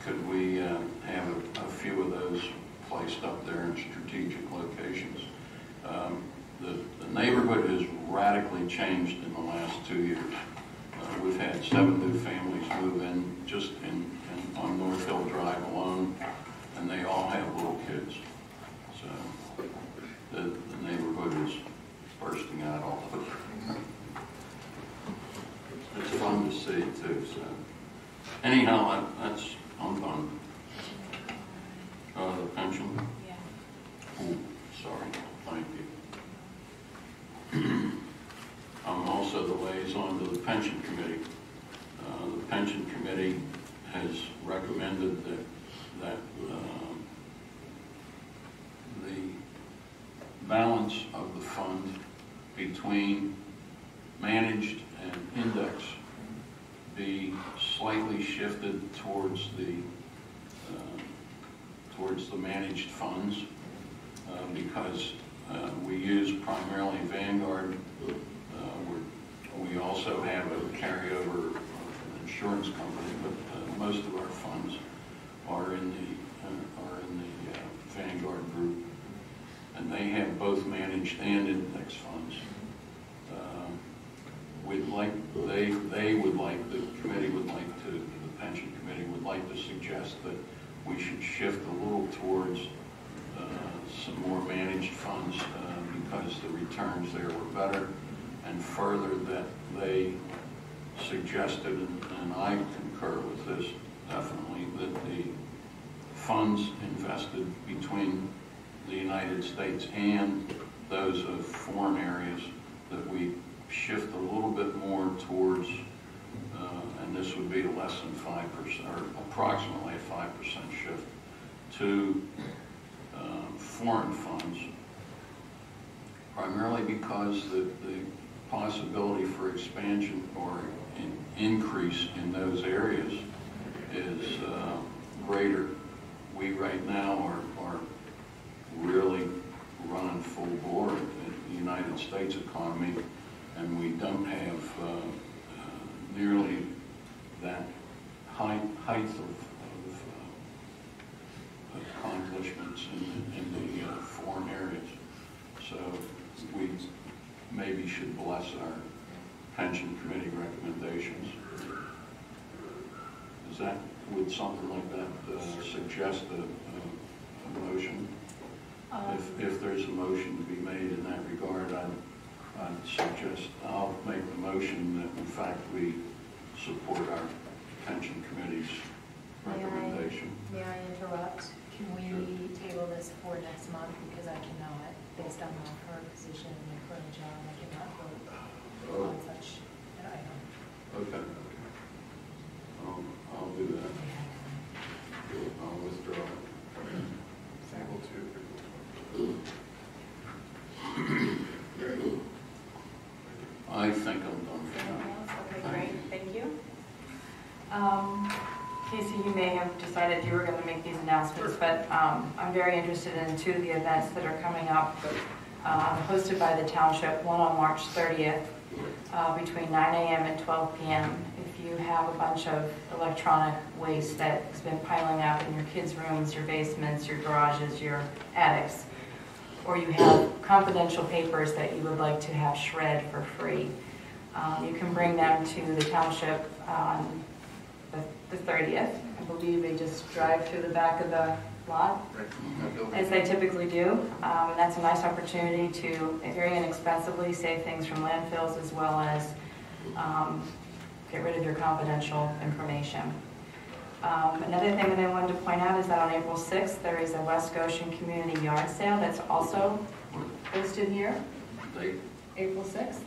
Could we have a few of those placed up there in strategic locations? The neighborhood has radically changed in the last 2 years. We've had 7 new families move in just on North Hill Drive alone, and they all have little kids. So the neighborhood is bursting out all over. It's fun to see too. So anyhow, I'm done. The pension. Yeah. Ooh, sorry. Thank you. I'm also the liaison to the pension committee. The pension committee has recommended that the balance of the fund between managed and index be slightly shifted towards the managed funds because we use primarily Vanguard. We also have a carryover of an insurance company, but most of our funds are in the Vanguard group, and they have both managed and index funds. The committee would like to, the pension committee would like to suggest that we should shift a little towards some more managed funds because the returns there were better, and further that they suggested, and I concur with this definitely, that the funds invested between the United States and those of foreign areas, that we shift a little bit more towards, and this would be less than 5%, or approximately a 5% shift, to foreign funds, primarily because the possibility for expansion or an increase in those areas is greater. We right now are really running full bore in the United States economy, and we don't have nearly that height of accomplishments in the foreign areas. So we maybe should bless our pension committee recommendations. Would something like that suggest a motion? If there's a motion to be made in that regard, I'd suggest, I'll make the motion that in fact we support our pension committee's recommendation. May I interrupt? Can we table this for next month, because I cannot, based on my current position and my current job, I cannot vote on such an item. Okay. I'll do that. I'll withdraw it. I think I'm done for now. Okay, great, thank you. Casey, you may have decided you were going to make these announcements, but I'm very interested in 2 of the events that are coming up, hosted by the township, one on March 30th, between 9 a.m. and 12 p.m. If you have a bunch of electronic waste that has been piling up in your kids' rooms, your basements, your garages, your attics, or you have confidential papers that you would like to have shred for free, you can bring them to the township on the 30th. I believe they just drive through the back of the lot, as they typically do. And that's a nice opportunity to very inexpensively save things from landfills, as well as get rid of your confidential information. Another thing that I wanted to point out is that on April 6th, there is a West Goshen Community Yard Sale that's also posted here, Date? April 6th.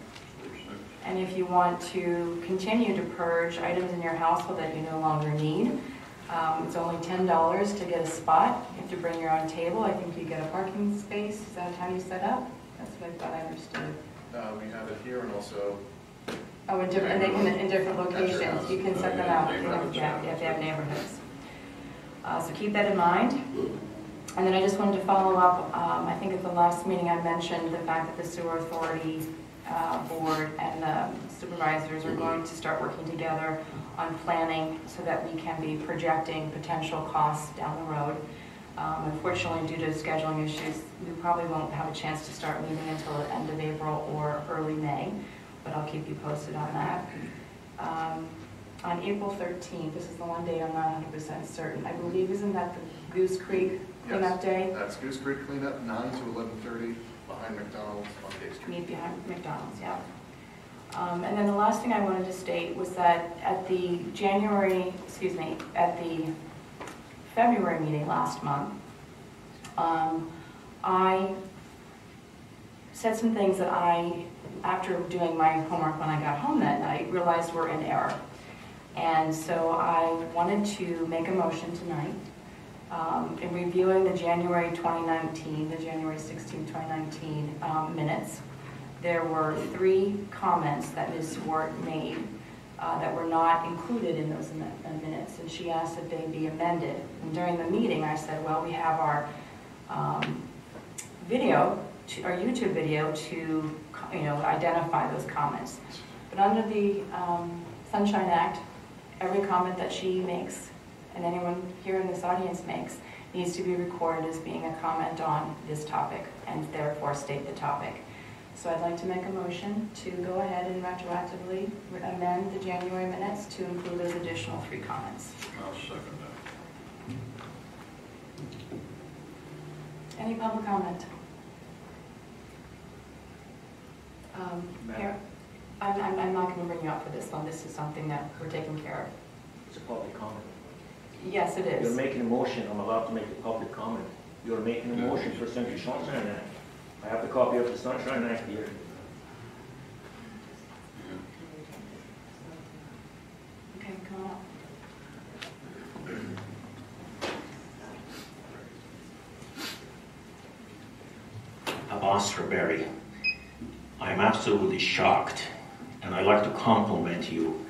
And if you want to continue to purge items in your household that you no longer need, it's only $10 to get a spot. You have to bring your own table. I think you get a parking space. Is that how you set up? That's what I thought I understood. We have it here and also. Oh, in different locations. You can set them out. You have to have neighborhoods. So keep that in mind. And then I just wanted to follow up. I think at the last meeting I mentioned the fact that the Sewer Authority Board and the supervisors are going to start working together on planning so that we can be projecting potential costs down the road. Unfortunately, due to scheduling issues, we probably won't have a chance to start meeting until the end of April or early May, but I'll keep you posted on that. On April 13th, this is the one date I'm not 100% certain, I believe, isn't that the Goose Creek cleanup day? That's Goose Creek cleanup, 9 to 11:30 behind McDonald's on Day Street. Meet behind McDonald's, yeah. And then the last thing I wanted to state was that at the February meeting last month, I said some things that after doing my homework when I got home that night, realized were in error. And so I wanted to make a motion tonight. In reviewing the January 16, 2019 minutes, there were 3 comments that Ms. Swart made that were not included in those minutes, and she asked that they be amended. And during the meeting, I said, well, we have our our YouTube video to identify those comments. But under the Sunshine Act, every comment that she makes and anyone here in this audience makes needs to be recorded as being a comment on this topic and therefore state the topic. So I'd like to make a motion to go ahead and retroactively amend the January minutes to include those additional 3 comments. I'll second that. Any public comment? Here, I'm not going to bring you up for this one. This is something that we're taking care of. It's a public comment. Yes, it is. You're making a motion. I'm allowed to make a public comment. You're making a motion for Central Sunshine Act. I have the copy of the Sunshine Act here. Okay, come on up. BoS for Barry. I'm absolutely shocked, and I'd like to compliment you.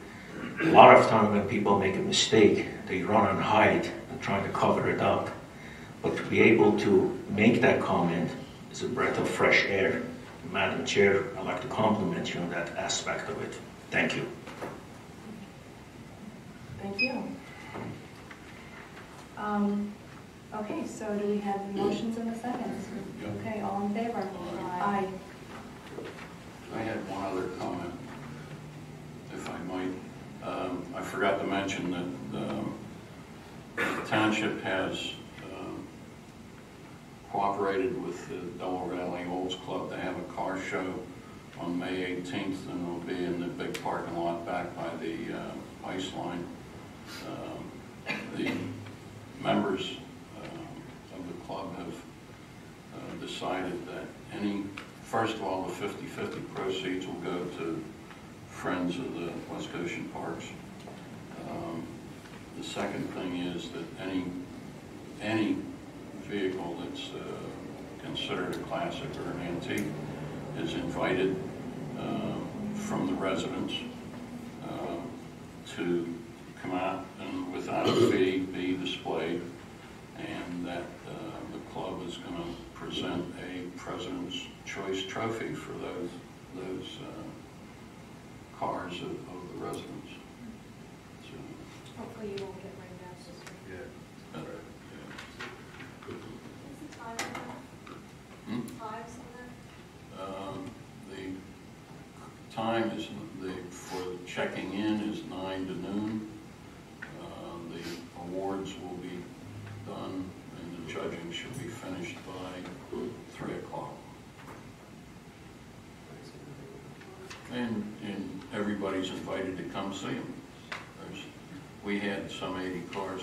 A lot of time when people make a mistake, they run and hide and try to cover it up. But to be able to make that comment is a breath of fresh air. Madam Chair, I'd like to compliment you on that aspect of it. Thank you. Thank you. Okay, so do we have the motions and the seconds? Yep. Okay, all in favor? Aye. I had one other comment, if I might. I forgot to mention that the township has cooperated with the Delaware Valley Olds Club to have a car show on May 18th, and it'll be in the big parking lot back by the ice line. The members of the club have decided that first of all, the 50-50 proceeds will go to Friends of the West Goshen Parks. The second thing is that any vehicle that's considered a classic or an antique is invited from the residents to come out and without a fee be displayed, and that the club is going to present a President's Choice Trophy for those cars of the residents. So, Hopefully you won't get rained out this week. yeah. What's the time on that? Times on that? The time is for checking in is 9 to noon. The awards will be done and the judging should be finished by 3 o'clock. And everybody everybody's invited to come see them. We had some 80 cars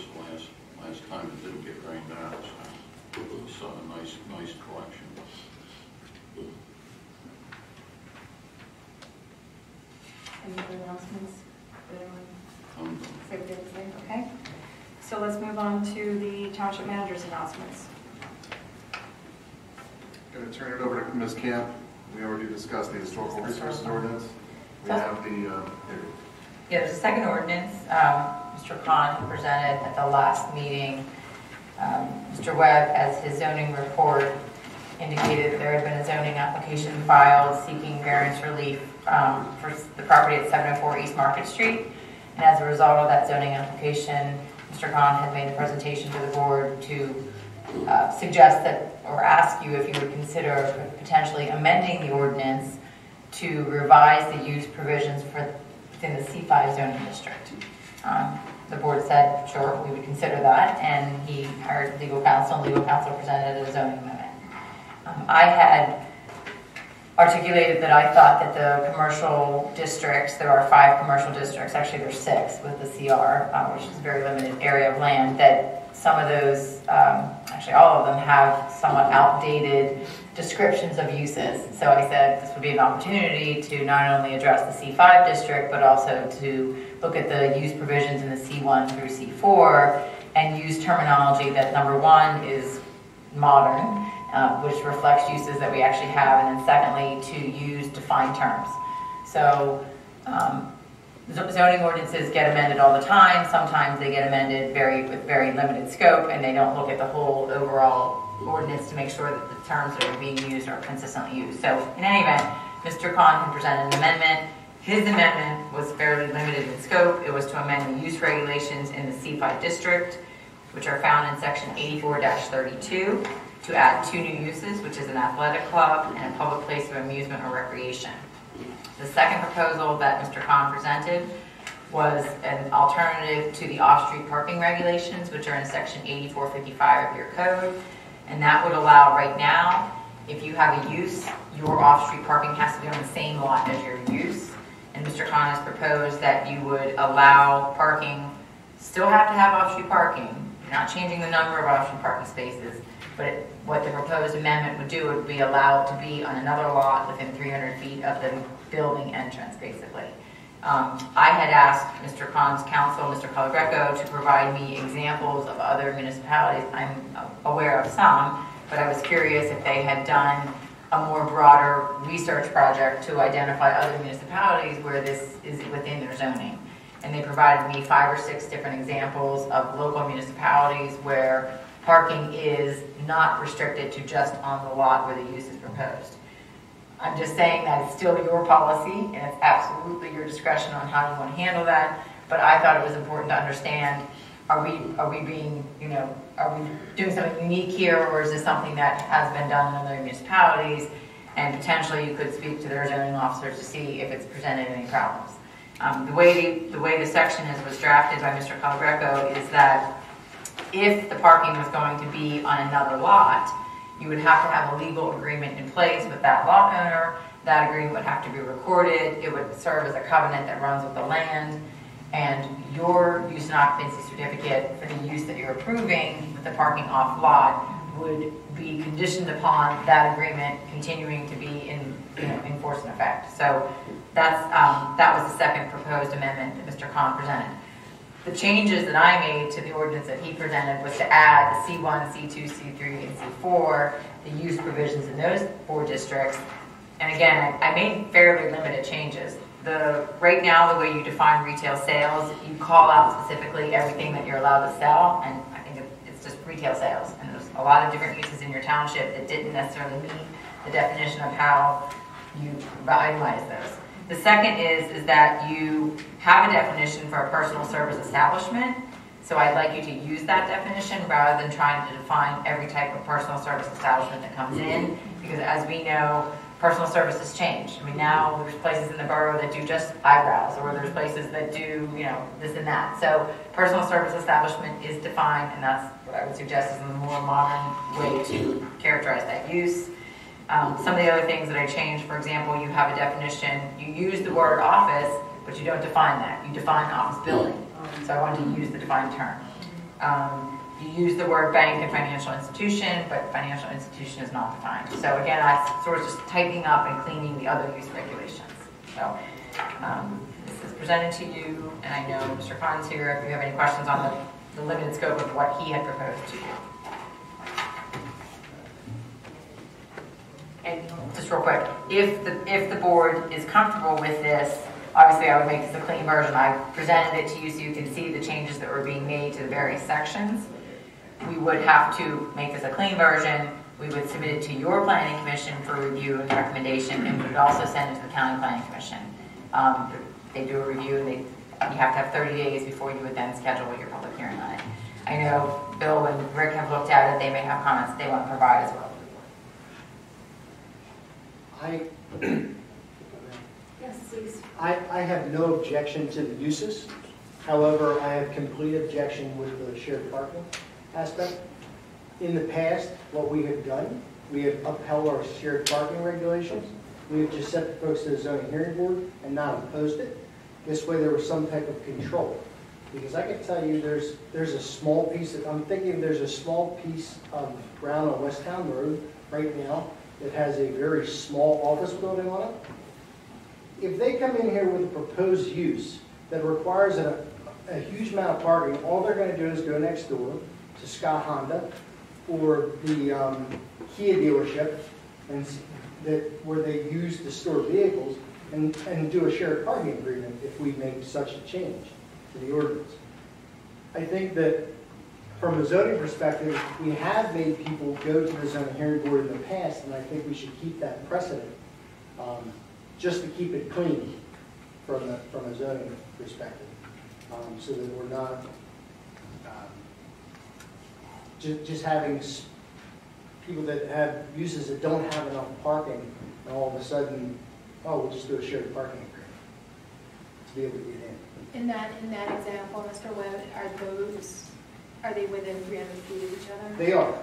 last time it didn't get rained out, so it's a nice collection. Any other announcements? Say what they have to say? Okay. So let's move on to the township manager's announcements. Going to turn it over to Ms. Camp. We already discussed the historical resources ordinance. We have the, Yeah, there's a second ordinance. Mr. Khan presented at the last meeting. Mr. Webb, as his zoning report indicated, that there had been a zoning application filed seeking variance relief for the property at 704 East Market Street. And as a result of that zoning application, Mr. Khan had made a presentation to the board to suggest that, or ask you if you would consider potentially amending the ordinance to revise the use provisions for within the C5 zoning district. The board said, sure, we would consider that, and he hired legal counsel, and legal counsel presented a zoning amendment. I had articulated that I thought that the commercial districts, there are 5 commercial districts, actually there's 6 with the CR, which is a very limited area of land, that some of those, actually all of them, have somewhat outdated descriptions of uses. So I said this would be an opportunity to not only address the C5 district, but also to look at the use provisions in the C1 through C4 and use terminology that, number one, is modern, which reflects uses that we actually have, and then secondly, to use defined terms. So zoning ordinances get amended all the time. Sometimes they get amended with very limited scope, and they don't look at the whole overall ordinance to make sure that the terms that are being used are consistently used. So in any event, Mr. Khan had presented an amendment. His amendment was fairly limited in scope. It was to amend the use regulations in the C5 district, which are found in section 84-32, to add 2 new uses, which is an athletic club and a public place of amusement or recreation. The second proposal that Mr. Khan presented was an alternative to the off-street parking regulations, which are in section 8455 of your code. And that would allow right now, if you have a use, your off-street parking has to be on the same lot as your use. And Mr. Khan has proposed that you would allow parking, still have to have off-street parking. You're not changing the number of off-street parking spaces, but what the proposed amendment would do would be allow it to be on another lot within 300 feet of the building entrance, basically. I had asked Mr. Khan's counsel, Mr. Calagreco, to provide me examples of other municipalities. I'm aware of some, but I was curious if they had done a more broader research project to identify other municipalities where this is within their zoning. And they provided me 5 or 6 different examples of local municipalities where parking is not restricted to just on the lot where the use is proposed. I'm just saying that it's still your policy, and it's absolutely your discretion on how you want to handle that. But I thought it was important to understand: are we being, are we doing something unique here, or is this something that has been done in other municipalities? And potentially, you could speak to their zoning officers to see if it's presented any problems. The way the section was drafted by Mr. Calagreco is that if the parking was going to be on another lot, you would have to have a legal agreement in place with that lot owner. That agreement would have to be recorded. It would serve as a covenant that runs with the land. And your use and occupancy certificate for the use that you're approving with the parking off lot would be conditioned upon that agreement continuing to be in force and effect. So that was the second proposed amendment that Mr. Khan presented. The changes that I made to the ordinance that he presented was to add the C1, C2, C3, and C4, the use provisions in those 4 districts. And again, I made fairly limited changes. Right now, the way you define retail sales, you call out specifically everything that you're allowed to sell, and I think it's just retail sales. And there's a lot of different uses in your township that didn't necessarily meet the definition of how you itemize those. The second is that you have a definition for a personal service establishment. So I'd like you to use that definition rather than trying to define every type of personal service establishment that comes in, because as we know, personal services change. I mean, now there's places in the borough that do just eyebrows, or there's places that do, this and that. So personal service establishment is defined, and that's what I would suggest is a more modern way to characterize that use. Some of the other things that I changed, for example, you have a definition, you use the word office, but you don't define that. You define office building. So I wanted to use the defined term. You use the word bank and financial institution, but financial institution is not defined. So again, I sort of just tightening up and cleaning the other use regulations. So this is presented to you, and I know Mr. Khan's here if you have any questions on the limited scope of what he had proposed to you. And just real quick, if the board is comfortable with this, obviously I would make this a clean version. I presented it to you so you can see the changes that were being made to the various sections. We would have to make this a clean version. We would submit it to your planning commission for review and recommendation, and we would also send it to the county planning commission. They do a review, and you have to have 30 days before you would then schedule your public hearing on it. I know Bill and Rick have looked at it. They may have comments they want to provide as well. Yes, please. I have no objection to the uses. However, I have complete objection with the shared parking aspect. In the past, what we have done, we have upheld our shared parking regulations. We have just sent the folks to the zoning hearing board and not opposed it. This way there was some type of control. Because I can tell you there's a small piece I'm thinking there's a small piece of ground on West Town Road right now that has a very small office building on it. If they come in here with a proposed use that requires a huge amount of parking, all they're going to do is go next door to Scott Honda or the Kia dealership where they use to store vehicles and do a shared parking agreement if we make such a change to the ordinance. I think that from a zoning perspective, we have made people go to the zoning hearing board in the past, and I think we should keep that precedent just to keep it clean from a zoning perspective, so that we're not just having people that have uses that don't have enough parking, and all of a sudden, oh, we'll just do a shared parking agreement to be able to get in. In that example, Mr. Webb, are they within 300 feet of each other? They are.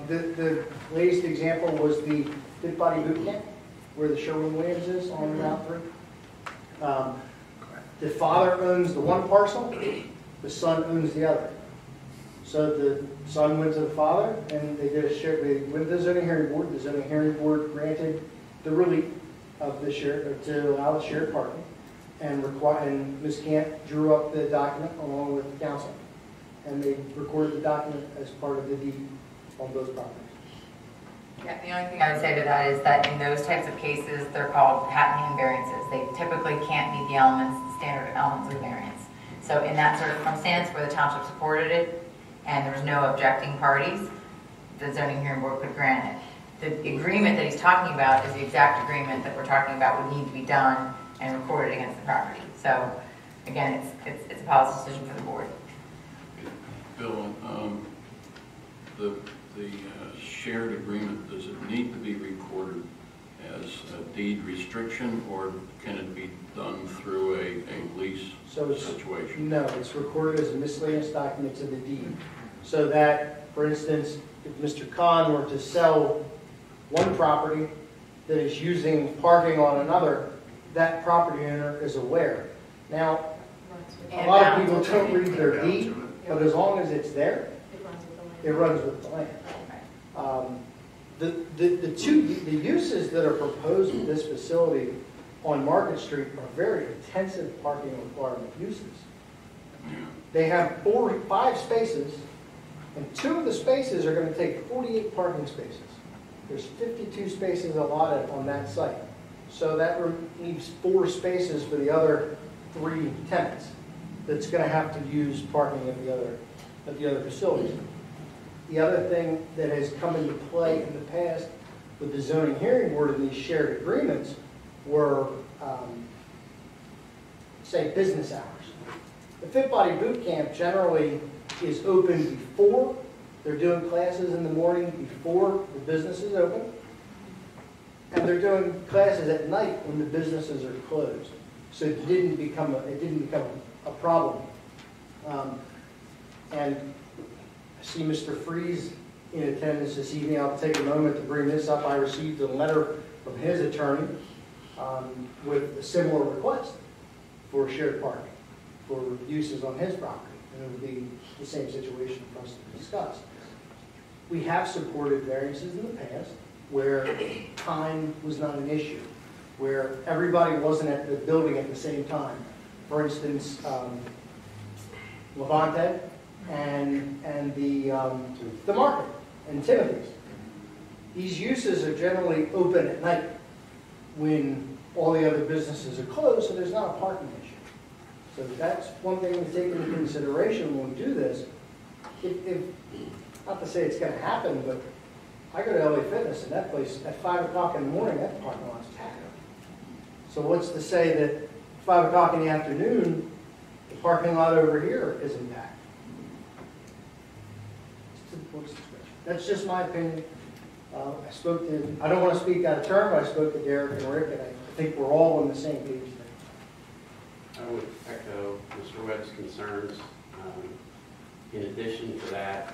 The latest example was the Fit Body Boot Camp, where the Sherwin-Williams is on Route 3. The father owns the one parcel, the son owns the other. So the son went to the father, and they did a share. They went to the zoning hearing board. The zoning hearing board granted the relief of the share to allow the shared parking, and Ms. Camp drew up the document along with the council, and they recorded the document as part of the deed on both properties. Yeah, the only thing I would say to that is that in those types of cases, they're called happening variances. They typically can't meet the standard elements of variance. So in that circumstance where the township supported it and there was no objecting parties, the zoning hearing board could grant it. The agreement that he's talking about is the exact agreement that we're talking about would need to be done and recorded against the property. So again, it's a policy decision for the board. Bill, the shared agreement, does it need to be recorded as a deed restriction, or can it be done through a lease situation? No, it's recorded as a miscellaneous document to the deed. So that, for instance, if Mr. Khan were to sell one property that is using parking on another, that property owner is aware. Now, a lot of people don't read their deed, but as long as it's there, it runs with the land. The uses that are proposed in this facility on Market Street are very intensive parking requirement uses. They have 5 spaces, and 2 of the spaces are going to take 48 parking spaces. There's 52 spaces allotted on that site. So that leaves 4 spaces for the other 3 tenants that's going to have to use parking at the other facilities. The other thing that has come into play in the past with the zoning hearing board and these shared agreements were, say, business hours. The Fit Body Boot Camp generally is open before they're doing classes in the morning before the business is open, and they're doing classes at night when the businesses are closed. So it didn't become a problem. And I see Mr. Freeze in attendance this evening. I'll take a moment to bring this up. I received a letter from his attorney with a similar request. for shared parking, for uses on his property. And it would be the same situation for us to discuss. We have supported variances in the past where time was not an issue, where everybody wasn't at the building at the same time. For instance, Levante and the market and Timothy's. These uses are generally open at night when all the other businesses are closed, so there's not a parking issue. So that's one thing to take into consideration when we do this. If not to say it's going to happen, but I go to LA Fitness and that place at 5 o'clock in the morning, that parking lot's packed. So what's to say that 5 o'clock in the afternoon, the parking lot over here isn't packed? That's just my opinion. I don't want to speak out of turn, but I spoke to Derek and Rick, and I think we're all on the same page there. I would echo Mr. Webb's concerns. In addition to that,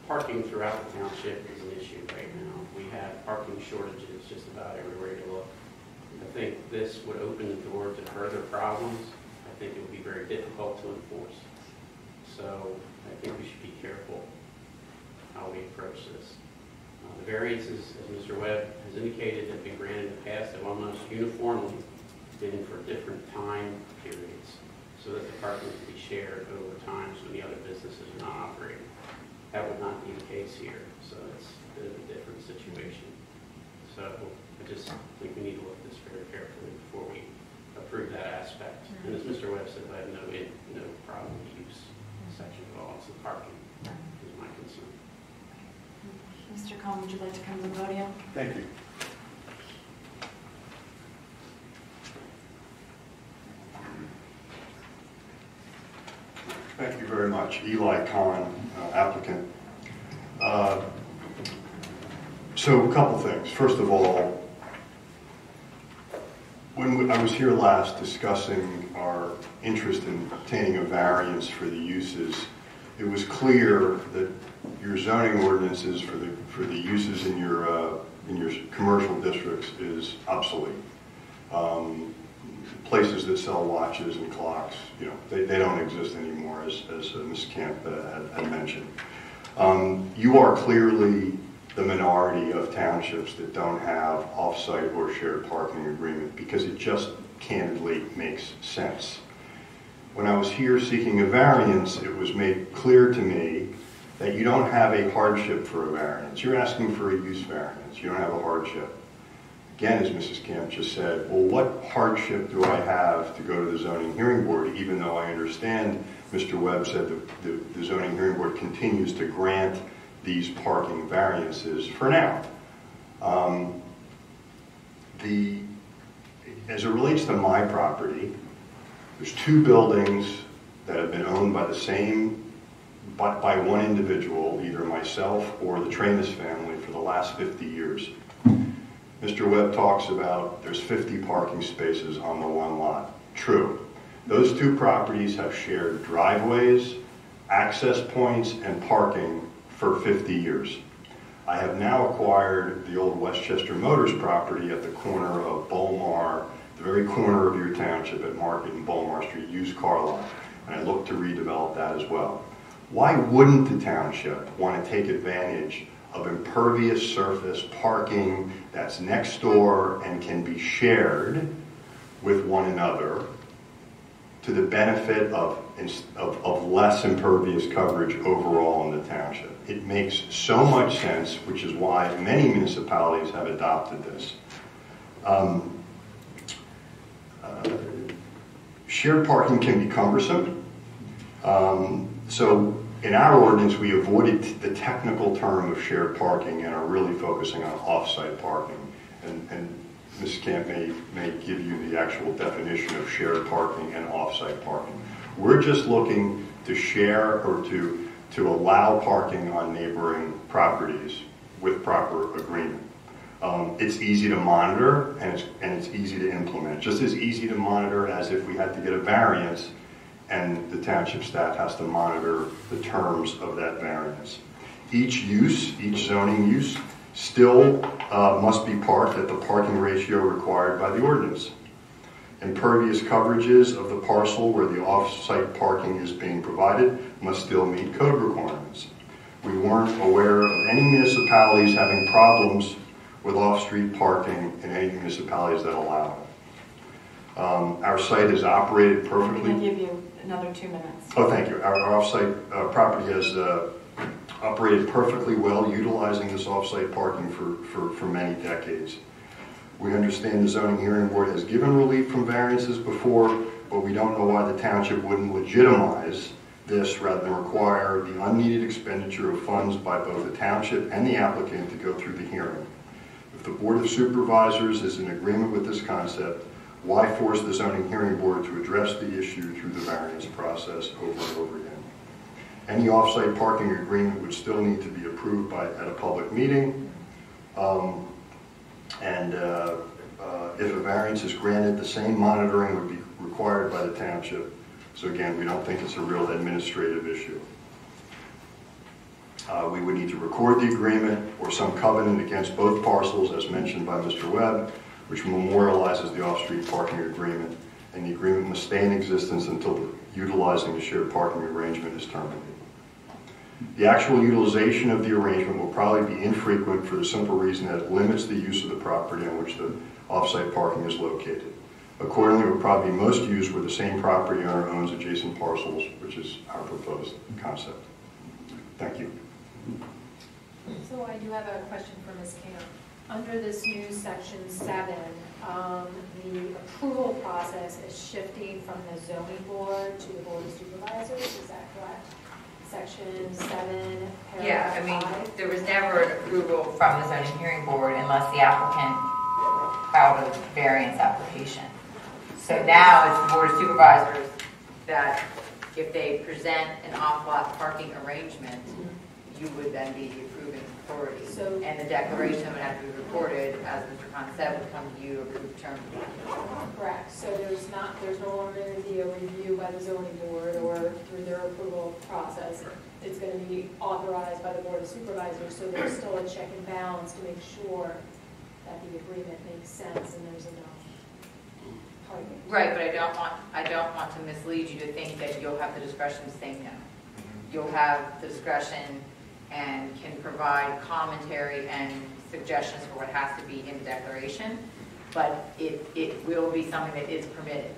parking throughout the township is an issue right now. We have parking shortages just about everywhere you look. I think this would open the door to further problems. I think it would be very difficult to enforce. So I think we should be careful how we approach this. The variances, as Mr. Webb has indicated, have been granted in the past have almost uniformly been for different time periods so that the parking can be shared over times when the other businesses are not operating. That would not be the case here, so it's a bit of a different situation. So I just think we need to look at this very carefully before we approve that aspect. And as Mr. Webb said, I have no problem with the use section at all. It's the parking is my concern. Mr. Cohn, would you like to come to the podium? Thank you. Thank you very much. Eli Kahn, applicant. So a couple things. First of all, when I was here last discussing our interest in obtaining a variance for the uses, it was clear that your zoning ordinances for the uses in your commercial districts is obsolete. Places that sell watches and clocks, they don't exist anymore, as Ms. Camp had mentioned. You are clearly the minority of townships that don't have off-site or shared parking agreement because it just candidly makes sense. When I was here seeking a variance, it was made clear to me that you don't have a hardship for a variance. You're asking for a use variance. You don't have a hardship. Again, as Mrs. Camp just said, well, what hardship do I have to go to the zoning hearing board, even though I understand Mr. Webb said the zoning hearing board continues to grant these parking variances for now. As it relates to my property, there's 2 buildings that have been owned by by one individual, either myself or the Tramus family, for the last 50 years. Mr. Webb talks about there's 50 parking spaces on the one lot. True. Those 2 properties have shared driveways, access points, and parking for 50 years. I have now acquired the old Westchester Motors property at the corner of Bolmar, the very corner of your township at Market and Bolmar Street, used car lot, and I look to redevelop that as well. Why wouldn't the township want to take advantage of impervious surface parking that's next door and can be shared with one another to the benefit of less impervious coverage overall in the township? It makes so much sense, which is why many municipalities have adopted this. Shared parking can be cumbersome. So in our ordinance, we avoided the technical term of shared parking and are really focusing on off-site parking. And Ms. Camp may give you the actual definition of shared parking and off-site parking. We're just looking to share or to allow parking on neighboring properties with proper agreement. It's easy to monitor and it's easy to implement. Just as easy to monitor as if we had to get a variance and the township staff has to monitor the terms of that variance. Each zoning use still must be parked at the parking ratio required by the ordinance. Impervious coverages of the parcel where the off-site parking is being provided must still meet code requirements. We weren't aware of any municipalities having problems with off-street parking in any municipalities that allow it. Our site is operated perfectly. I'm going to give you another 2 minutes. Oh, thank you. Our off-site property has operated perfectly well, utilizing this off-site parking for many decades. We understand the zoning hearing board has given relief from variances before, but we don't know why the township wouldn't legitimize this rather than require the unneeded expenditure of funds by both the township and the applicant to go through the hearing. If the Board of Supervisors is in agreement with this concept, why force the zoning hearing board to address the issue through the variance process over and over again? Any off-site parking agreement would still need to be approved at a public meeting. If a variance is granted, the same monitoring would be required by the township. So again, we don't think it's a real administrative issue. We would need to record the agreement or some covenant against both parcels, as mentioned by Mr. Webb, which memorializes the off-street parking agreement, and the agreement must stay in existence until utilizing the shared parking arrangement is terminated. The actual utilization of the arrangement will probably be infrequent for the simple reason that it limits the use of the property on which the off-site parking is located. Accordingly, it would probably be most used where the same property owner owns adjacent parcels, which is our proposed concept. Thank you. So I do have a question for Ms. Camp. Under this new section 7, the approval process is shifting from the zoning board to the board of supervisors, is that correct? Section 7, paragraph 5? Yeah, I mean, there was never an approval from the zoning hearing board unless the applicant filed a variance application. So now it's the board of supervisors that if they present an off-lot parking arrangement, you would then be the approving authority. So, and the declaration would have to be recorded, as Mr. Khan said, would come to you to approve the term. correct. So there's no longer going to be a review by the zoning board or through their approval process. It's going to be authorized by the board of supervisors. So there's still a check and balance to make sure that the agreement makes sense and there's enough parking. Right, but I don't want to mislead you to think that you'll have the discretion to say no. You'll have the discretion and can provide commentary and suggestions for what has to be in the declaration, but it will be something that is permitted.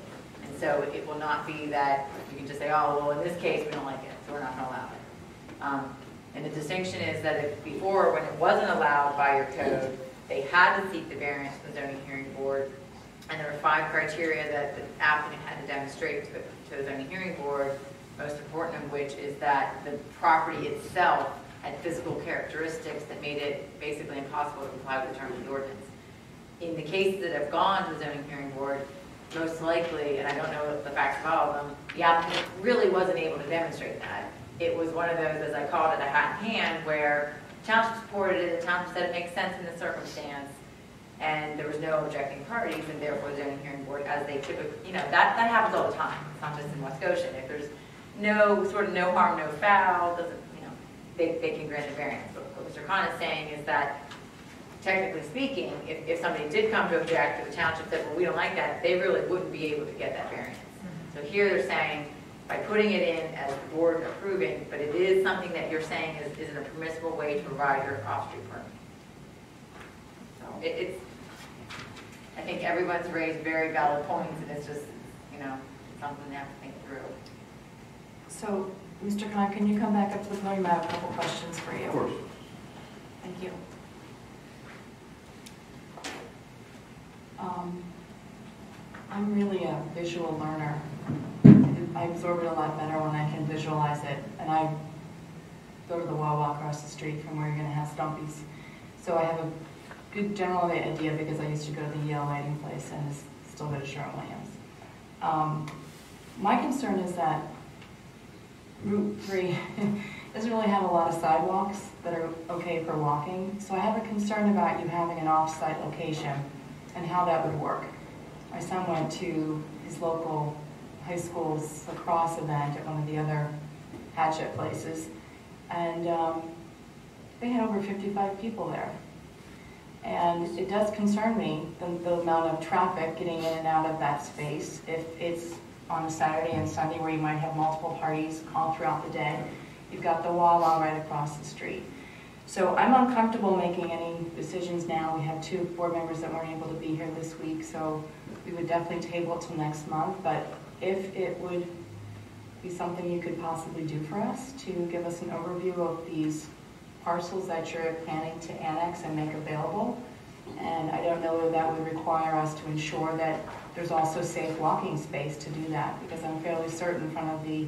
And so it will not be that you can just say, oh, well, in this case, we don't like it, so we're not going to allow it. And the distinction is that if before, when it wasn't allowed by your code, they had to seek the variance from the zoning hearing board, and there were 5 criteria that the applicant had to demonstrate to the zoning hearing board, most important of which is that the property itself had physical characteristics that made it basically impossible to comply with the terms of the ordinance. In the cases that have gone to the zoning hearing board, most likely, and I don't know the facts of all of them, the applicant really wasn't able to demonstrate that. It was one of those, as I called it, a hat in hand, where the township supported it, the township said it makes sense in the circumstance, and there was no objecting parties, and therefore the zoning hearing board, as they typically, that happens all the time. It's not just in West Goshen. If there's no harm, no foul, they can grant a variance. But what Mr. Khan is saying is that, technically speaking, if somebody did come to object, if the township said, well, we don't like that, they really wouldn't be able to get that variance. So here they're saying, by putting it in as the board approving, but it is something that you're saying is a permissible way to provide your off-street parking. So I think everyone's raised very valid points, and it's just, something they have to think through. So, Mr. Khan, can you come back up to the podium? I have a couple questions for you. Of course. Thank you. I'm really a visual learner. I absorb it a lot better when I can visualize it. And I go to the Wawa across the street from where you're going to have Stumpy's. So I have a good general idea because I used to go to the Yale writing place and still go to Sherwin-Williams. My concern is that Route 3 doesn't really have a lot of sidewalks that are okay for walking. So I have a concern about you having an off-site location and how that would work. My son went to his local high school's lacrosse event at one of the other hatchet places, and they had over 55 people there. And it does concern me, the amount of traffic getting in and out of that space. If it's on a Saturday and Sunday where you might have multiple parties all throughout the day, you've got the Wawa right across the street. So I'm uncomfortable making any decisions now. We have 2 board members that weren't able to be here this week, so we would definitely table it till next month. But if it would be something you could possibly do for us to give us an overview of these parcels that you're planning to annex and make available. And I don't know whether that would require us to ensure that there's also safe walking space to do that, because I'm fairly certain in front of the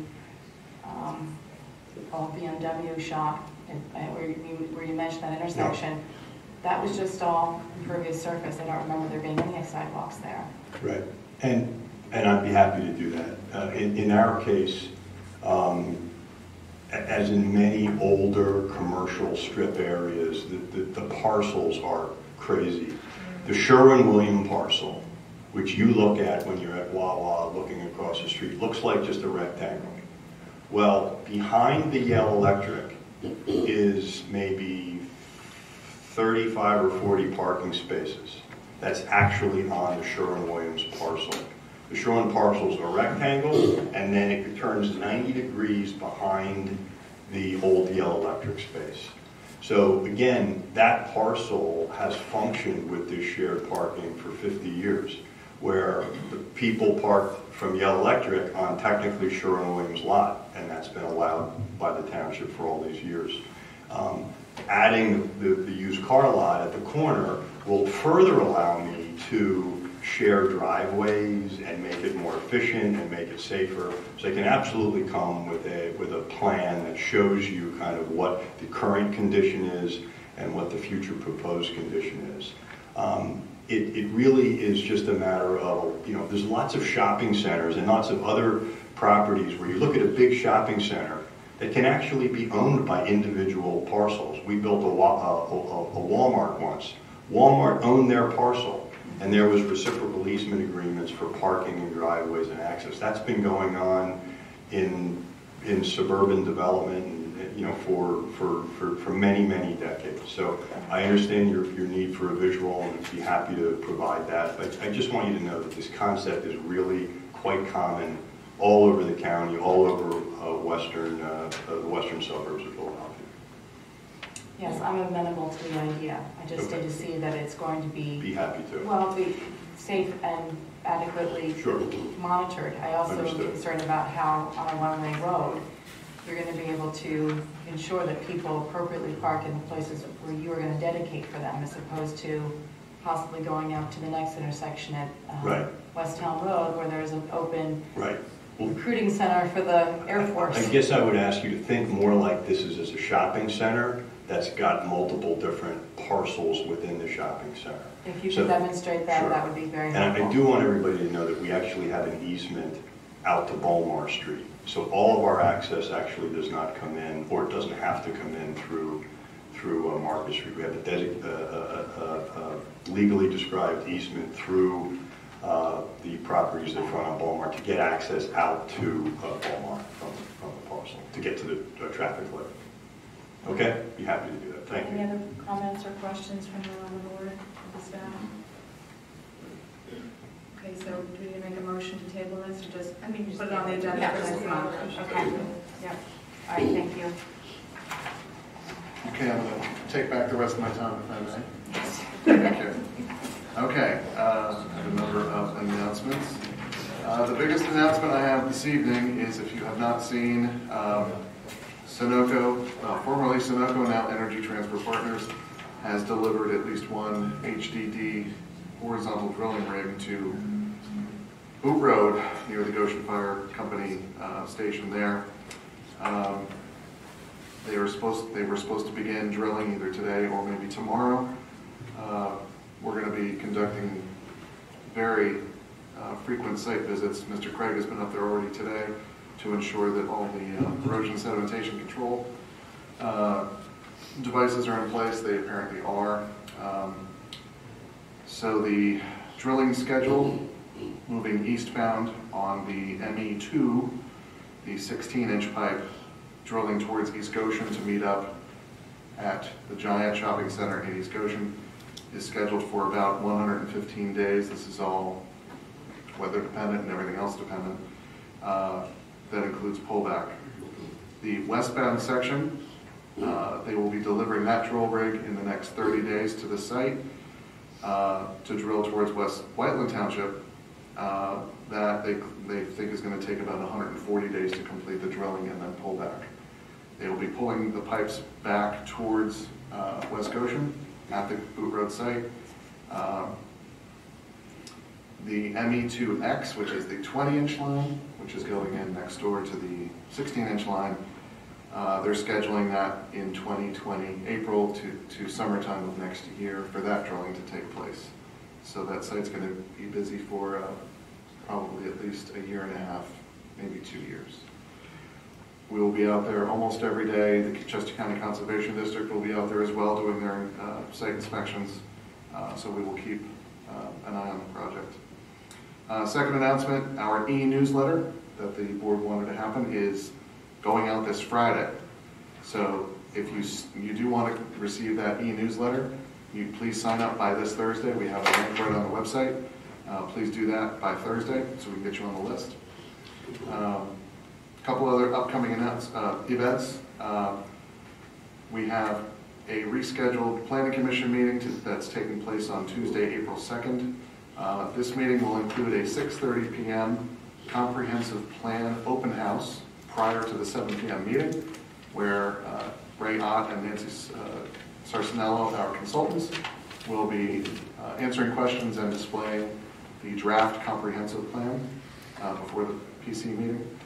old BMW shop, where you mentioned that intersection, that was just all impervious surface. I don't remember there being any sidewalks there. Right, and I'd be happy to do that. In our case, as in many older commercial strip areas, the parcels are crazy. The Sherwin-Williams parcel, which you look at when you're at Wawa looking across the street, looks like just a rectangle. Well, behind the Yale Electric is maybe 35 or 40 parking spaces. That's actually on the Sherwin-Williams parcel. The Sherwin parcel is a rectangle, and then it turns 90 degrees behind the old Yale Electric space. So again, that parcel has functioned with this shared parking for 50 years, where the people parked from Yale Electric on technically Sherwin-Williams lot, and that's been allowed by the township for all these years. Adding the used car lot at the corner will further allow me to share driveways and make it more efficient and make it safer. So I can absolutely come with a plan that shows you kind of what the current condition is and what the future proposed condition is. It really is just a matter of, there's lots of shopping centers and lots of other properties where you look at a big shopping center that can actually be owned by individual parcels. We built a Walmart once. Walmart owned their parcel, and there was reciprocal easement agreements for parking and driveways and access. That's been going on in suburban development, for many, many decades. So I understand your need for a visual, and I'd be happy to provide that. But I just want you to know that this concept is really quite common all over the county, all over the western suburbs of Philadelphia. Yes, I'm amenable to the idea. I just need to see that it's going to be happy to. Well, be safe and adequately monitored. I also am concerned about how on a one-way road you're going to be able to ensure that people appropriately park in the places where you are going to dedicate for them, as opposed to possibly going out to the next intersection at West Town Road, where there's an open recruiting center for the Air Force. I guess I would ask you to think more like this is as a shopping center that's got multiple different parcels within the shopping center. If you could demonstrate that, that would be very helpful. And I do want everybody to know that we actually have an easement out to Bolmar Street. So all of our access actually does not come in, or it doesn't have to come in through Market Street. We have a legally described easement through the properties that front on Bolmar to get access out to Bolmar from the parcel, to get to the traffic light. Okay? Be happy to do that. Thank you. Any other comments or questions from the board or the staff? Okay, so do we need to make a motion to table this, or just put it on the agenda for next month? Okay. Yep. All right, thank you. Okay, I'm going to take back the rest of my time, if I may. Okay, I have a number of announcements. The biggest announcement I have this evening is, if you have not seen, Sunoco, formerly Sunoco, now Energy Transfer Partners, has delivered at least one HDD horizontal drilling rig to Boot Road near the Goshen Fire Company station there. They were supposed to begin drilling either today or maybe tomorrow. We're going to be conducting very frequent site visits. Mr. Craig has been up there already today to ensure that all the erosion sedimentation control devices are in place. They apparently are. So the drilling schedule, moving eastbound on the ME2, the 16-inch pipe, drilling towards East Goshen to meet up at the Giant Shopping Center in East Goshen. is scheduled for about 115 days. This is all weather dependent and everything else dependent. That includes pullback. The westbound section, they will be delivering that drill rig in the next 30 days to the site to drill towards West Whiteland Township. That they think is going to take about 140 days to complete the drilling and then pull back. They will be pulling the pipes back towards West Goshen at the Boot Road site. The ME2X, which is the 20-inch line, which is going in next door to the 16-inch line, they're scheduling that in 2020, April to summertime of next year for that drilling to take place. So that site's going to be busy for probably at least a year and a half, maybe 2 years. We will be out there almost every day. The Chester County Conservation District will be out there as well doing their site inspections. So we will keep an eye on the project. Second announcement, our e-newsletter that the board wanted to happen is going out this Friday. So if you do want to receive that e-newsletter, you please sign up by this Thursday. We have a link right on the website. Please do that by Thursday so we can get you on the list. A couple other upcoming events. We have a rescheduled Planning Commission meeting that's taking place on Tuesday, April 2nd. This meeting will include a 6:30 p.m. comprehensive plan open house prior to the 7 p.m. meeting, where Ray Ott and Nancy Sarcinello, our consultants, will be answering questions and displaying the draft comprehensive plan before the PC meeting.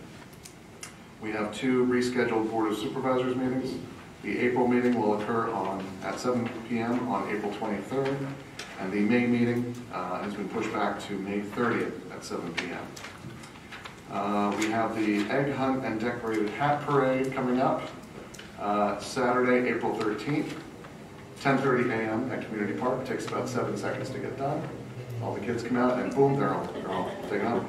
We have 2 rescheduled Board of Supervisors meetings. The April meeting will occur at 7 p.m. on April 23rd, and the May meeting has been pushed back to May 30th at 7 p.m. We have the Egg Hunt and Decorated Hat Parade coming up Saturday, April 13th, 10:30 a.m. at Community Park. It takes about 7 seconds to get done. All the kids come out and boom, they're all taken up.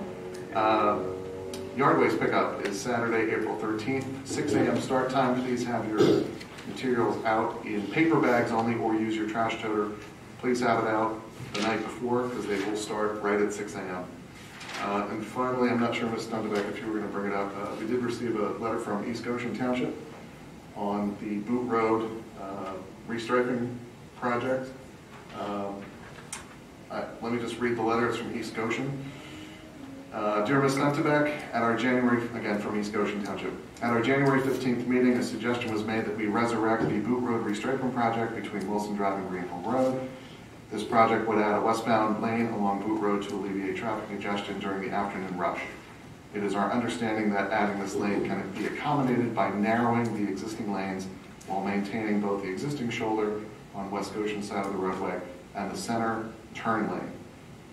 Yard waste pickup is Saturday, April 13th, 6 a.m. start time. Please have your materials out in paper bags only, or use your trash toter. Please have it out the night before because they will start right at 6 a.m. And finally, I'm not sure, Ms. Dunderbeck, if you were going to bring it up, we did receive a letter from East Goshen Township on the Boot Road restriping project. Let me just read the letter. It's from East Goshen. Dear Ms. Dunderbeck, again from East Goshen Township, at our January 15th meeting, a suggestion was made that we resurrect the Boot Road restriping project between Wilson Drive and Greenhill Road. This project would add a westbound lane along Boot Road to alleviate traffic congestion during the afternoon rush. It is our understanding that adding this lane can be accommodated by narrowing the existing lanes while maintaining both the existing shoulder on West Goshen side of the roadway and the center turn lane.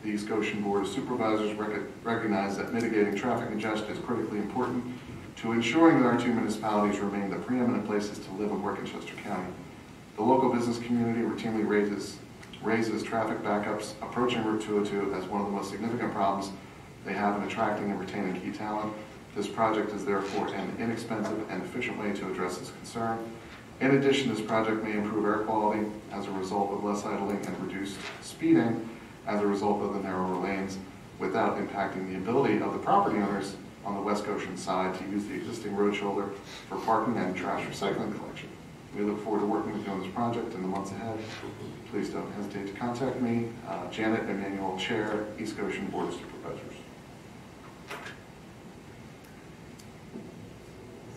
The East Goshen Board of Supervisors recognize that mitigating traffic congestion is critically important to ensuring that our 2 municipalities remain the preeminent places to live and work in Chester County. The local business community routinely raises traffic backups approaching Route 202 as one of the most significant problems they have in attracting and retaining key talent. This project is therefore an inexpensive and efficient way to address this concern. In addition, this project may improve air quality as a result of less idling and reduced speeding as a result of the narrower lanes, without impacting the ability of the property owners on the West Goshen side to use the existing road shoulder for parking and trash recycling collection. We look forward to working with you on this project in the months ahead. Please don't hesitate to contact me, Janet Emanuel, Chair, East Goshen Board of Supervisors.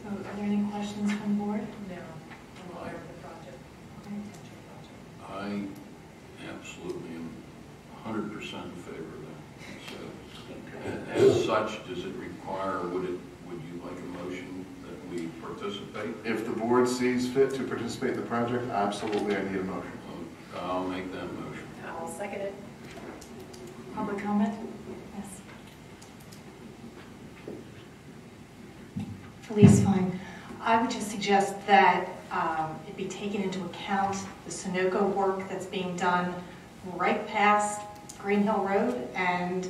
So are there any questions from the board? No, I'm aware of the project. I absolutely am 100% in favor of that. So, as such, does it require, would you like a motion that we participate? If the board sees fit to participate in the project, absolutely I need a motion. I'll make that motion. I'll second it. Public comment? Yes. Police fine. I would just suggest that it be taken into account the Sunoco work that's being done right past Green Hill Road, and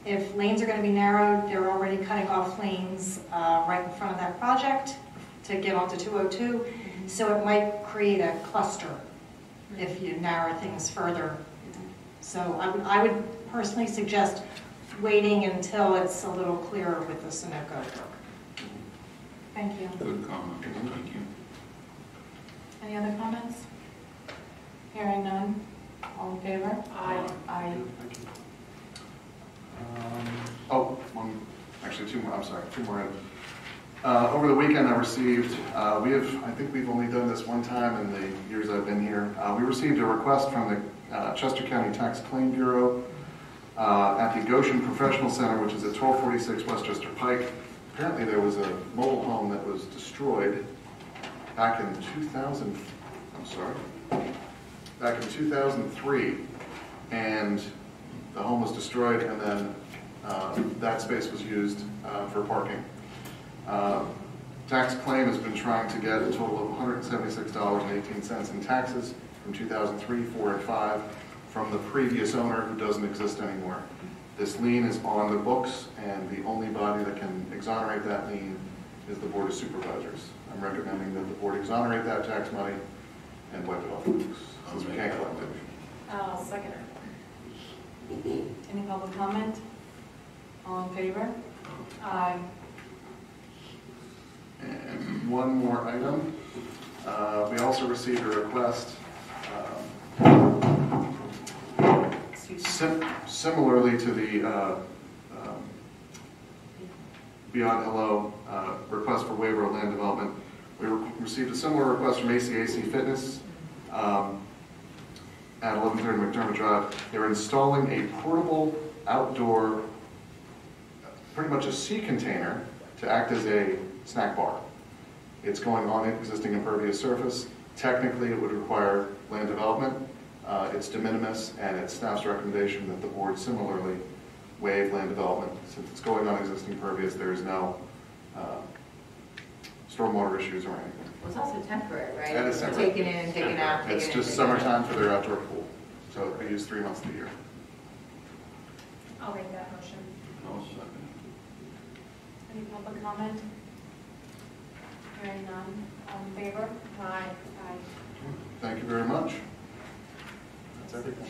if lanes are going to be narrowed, they're already cutting off lanes right in front of that project to get onto 202, so it might create a cluster if you narrow things further. So I would personally suggest waiting until it's a little clearer with the Sunoco work. Thank you. Good comment. Thank you. Any other comments? Hearing none. All in favor? Aye. Aye. Actually two more, I'm sorry, two more items. Over the weekend I received, I think we've only done this one time in the years I've been here. We received a request from the Chester County Tax Claim Bureau at the Goshen Professional Center, which is at 1246 Westchester Pike. Apparently there was a mobile home that was destroyed back in 2003, and the home was destroyed, and then that space was used for parking. Tax claim has been trying to get a total of $176.18 in taxes from 2003, 4, and 5 from the previous owner who doesn't exist anymore. This lien is on the books, and the only body that can exonerate that lien is the Board of Supervisors. I'm recommending that the board exonerate that tax money and wipe it off the books, since we can't collect it. I'll second it. Any public comment? All in favor? Aye. And one more item. We also received a request similarly to the Beyond Hello request for waiver of land development. We received a similar request from ACAC Fitness at 1130 McDermott Drive. They're installing a portable outdoor, pretty much a sea container to act as a snack bar. It's going on existing impervious surface. Technically, it would require land development. It's de minimis, and it's staff's recommendation that the board similarly waive land development. Since it's going on existing impervious, there is no stormwater issues or anything. It was also temporary, right? That is temporary. Taken in and taken out. It's just summertime for their outdoor pool. So they use 3 months of the year. I'll make that motion. I'll second. Any public comment? Hearing none. All in favor? Aye. Aye. Thank you very much. That's everything.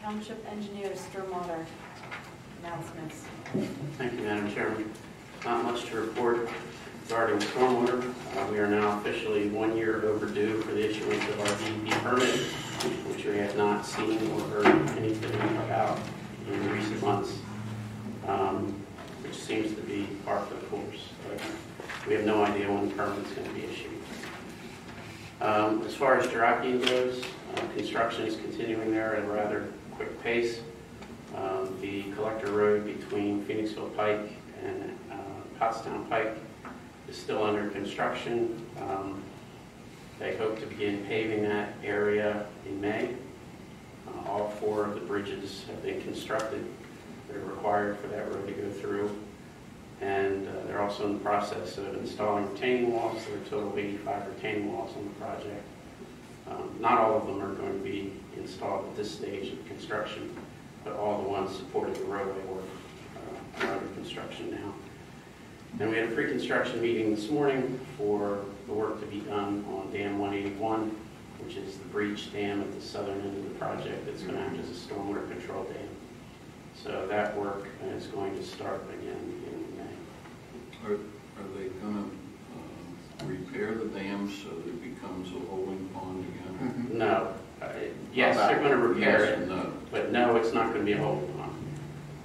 Township engineers, stormwater announcements. Thank you, Madam Chairman. Not much to report regarding stormwater. We are now officially 1 year overdue for the issuance of our DEP permit, which we have not seen or heard anything about in recent months, which seems to be par for the course. But we have no idea when the permit is going to be issued. As far as Jerakian goes, construction is continuing there at a rather quick pace. The collector road between Phoenixville Pike and Pottstown Pike is still under construction. They hope to begin paving that area in May. All 4 of the bridges have been constructed that are required for that road to go through. And they're also in the process of installing retaining walls. There are a total of 85 retaining walls on the project. Not all of them are going to be installed at this stage of construction, but all the ones supporting the roadway work are under construction now. And we had a pre-construction meeting this morning for the work to be done on Dam 181, which is the breach dam at the southern end of the project that's going to act as a stormwater control dam. So that work is going to start again in May. Are they going to repair the dam so that it becomes a holding pond again? No. Yes, they're going to repair it, no. But no, it's not going to be a holding pond.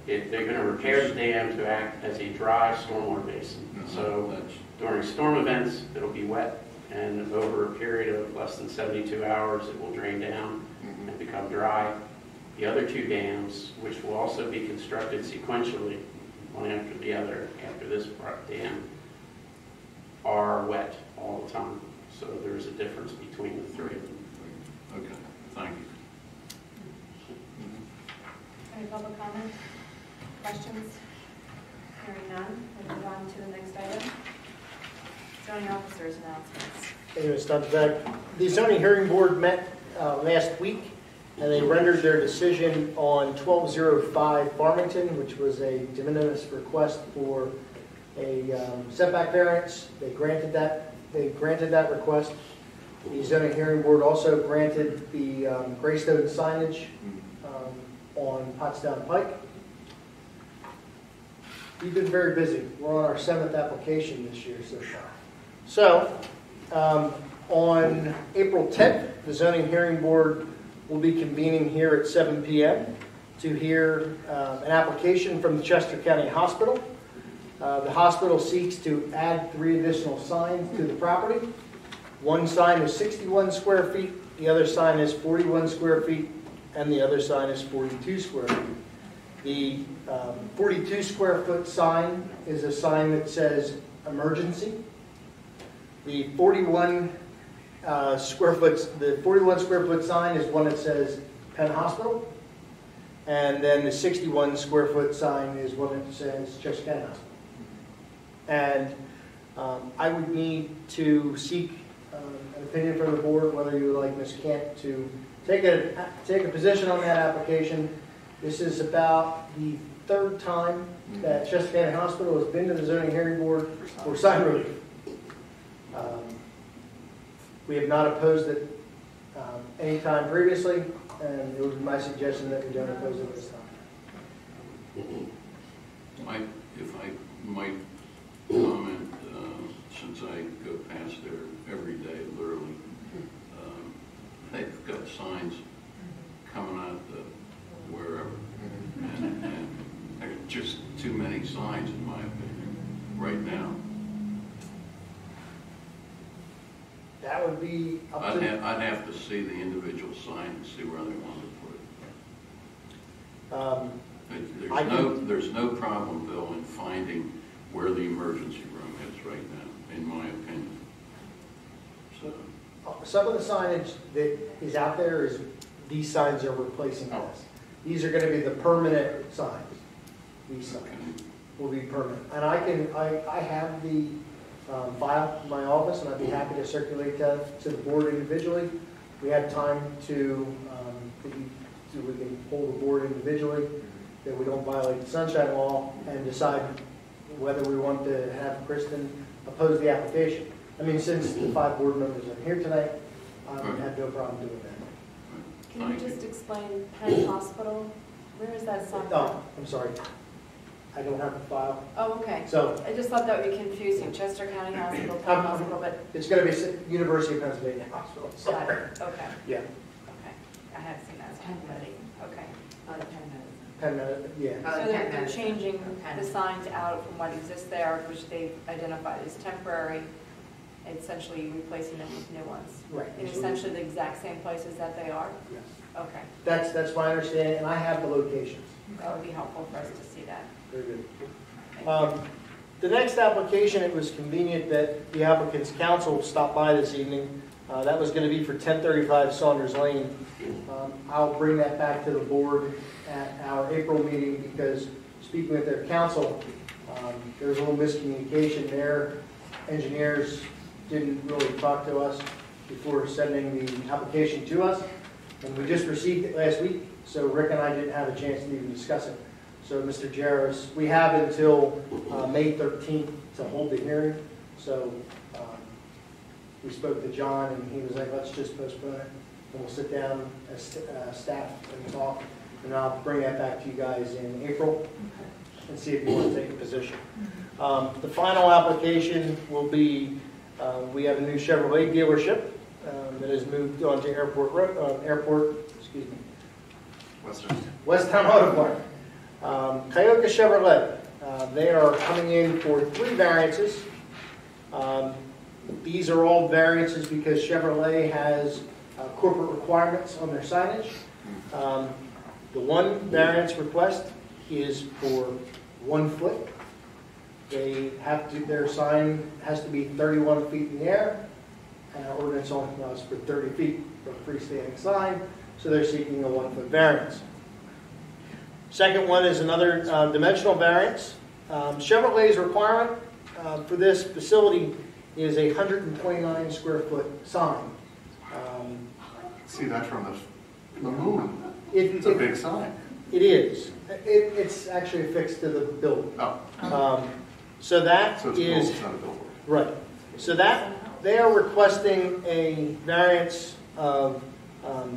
They're going to repair the dam to act as a dry stormwater basin. So during storm events, it'll be wet, and over a period of less than 72 hours, it will drain down and become dry. The other 2 dams, which will also be constructed sequentially, one after the other, after this dam, are wet all the time. So there is a difference between the 3 of them. Okay, thank you. Any public comment? Questions? Hearing none, we'll move on to the next item. Zoning officers announcements. Anyways, Dr. Beck, the zoning hearing board met last week, and they rendered their decision on 1205 Farmington, which was a de minimis request for a setback variance. They granted that request. The zoning hearing board also granted the Greystone signage on Pottstown Pike. We've been very busy. We're on our 7th application this year so far. So, on April 10th, the zoning hearing board will be convening here at 7 p.m. to hear an application from the Chester County Hospital. The hospital seeks to add 3 additional signs to the property. One sign is 61 square feet, the other sign is 41 square feet, and the other sign is 42 square feet. The 42 square foot sign is a sign that says emergency. The 41 square foot sign is one that says Penn Hospital. And then the 61 square foot sign is one that says Chester County Hospital. And I would need to seek an opinion from the board whether you would like Ms. Kent to take a position on that application. This is about the 3rd time that Chester County Hospital has been to the zoning hearing board for sign relief. We have not opposed it any time previously, and it would be my suggestion that we don't oppose it this time. If I might comment, since I go past there every day, literally, they've got signs coming out the wherever, and there are just too many signs in my opinion right now. That would be up to... I'd have to see the individual sign and see where they want to put it. There's no problem, Bill, in finding where the emergency room is right now, in my opinion. So, some of the signage that is out there is these signs are replacing this. These are going to be the permanent signs. These signs will be permanent. And I have the file in my office, and I'd be happy to circulate that to the board individually. We have time to we can poll the board individually, that we don't violate the sunshine law, and decide whether we want to have Kristen oppose the application. I mean, since the 5 board members are here tonight, I have no problem doing that. Can you just explain Penn Hospital? Where is that sign? Oh, I'm sorry. I don't have the file. Oh, okay. So I just thought that would be confusing. Chester County Hospital, Penn Hospital, but... It's going to be University of Pennsylvania Hospital. Got it. Okay. Yeah. Okay. I have seen that. Penn Medicine. Okay. Penn Medicine, yeah. So they're changing the signs out from what exists there, which they've identified as temporary, essentially replacing them with new ones. Right. In essentially the exact same places that they are? Yes. Okay. That's my understanding, and I have the locations. That would be helpful for us to see that. Very good. The next application, it was convenient that the applicant's counsel stopped by this evening. That was going to be for 1035 Saunders Lane. I'll bring that back to the board at our April meeting because speaking with their counsel, there was a little miscommunication there. Engineers didn't really talk to us before sending the application to us. And we just received it last week, so Rick and I didn't have a chance to even discuss it. So, Mr. Jaros, we have until May 13th to hold the hearing. So we spoke to John, and he was like, let's just postpone it. And we'll sit down as staff and talk. And I'll bring that back to you guys in April and see if you want to take a position. The final application will be, we have a new Chevrolet dealership that has moved on to Airport Road, Westtown Auto Park. Cuyahoga Chevrolet, they are coming in for 3 variances. These are all variances because Chevrolet has corporate requirements on their signage. The one variance request is for 1 foot. They have to, their sign has to be 31 feet in the air, and our ordinance only allows for 30 feet for a freestanding sign, so they're seeking a 1 foot variance. Second one is another dimensional variance. Chevrolet's requirement for this facility is a 129 square foot sign. See that from the moon. It's a big sign. It is. It's actually affixed to the building. Oh. So that So it's is, it's not a billboard. right. So that, they are requesting a variance of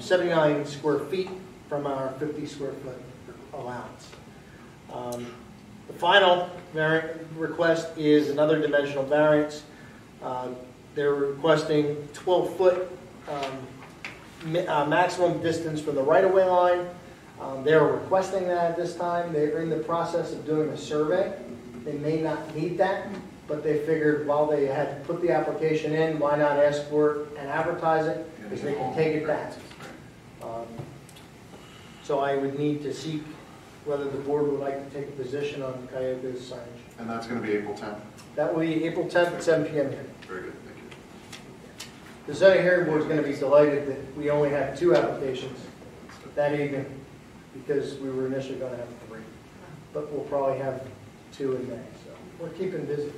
79 square feet from our 50 square foot allowance. The final request is another dimensional variance. They're requesting 12-foot maximum distance from the right-of-way line. They're requesting that at this time. They're in the process of doing a survey. They may not need that, but they figured while they had to put the application in, why not ask for it and advertise it, because they can take it back. So I would need to seek whether the board would like to take a position on Cayuga's signage. And that's going to be April 10th? That will be April 10th at 7 p.m. here. Very good, thank you. The zoning hearing board is going to be delighted that we only have 2 applications that evening because we were initially going to have 3. But we'll probably have 2 in May, so we're keeping busy.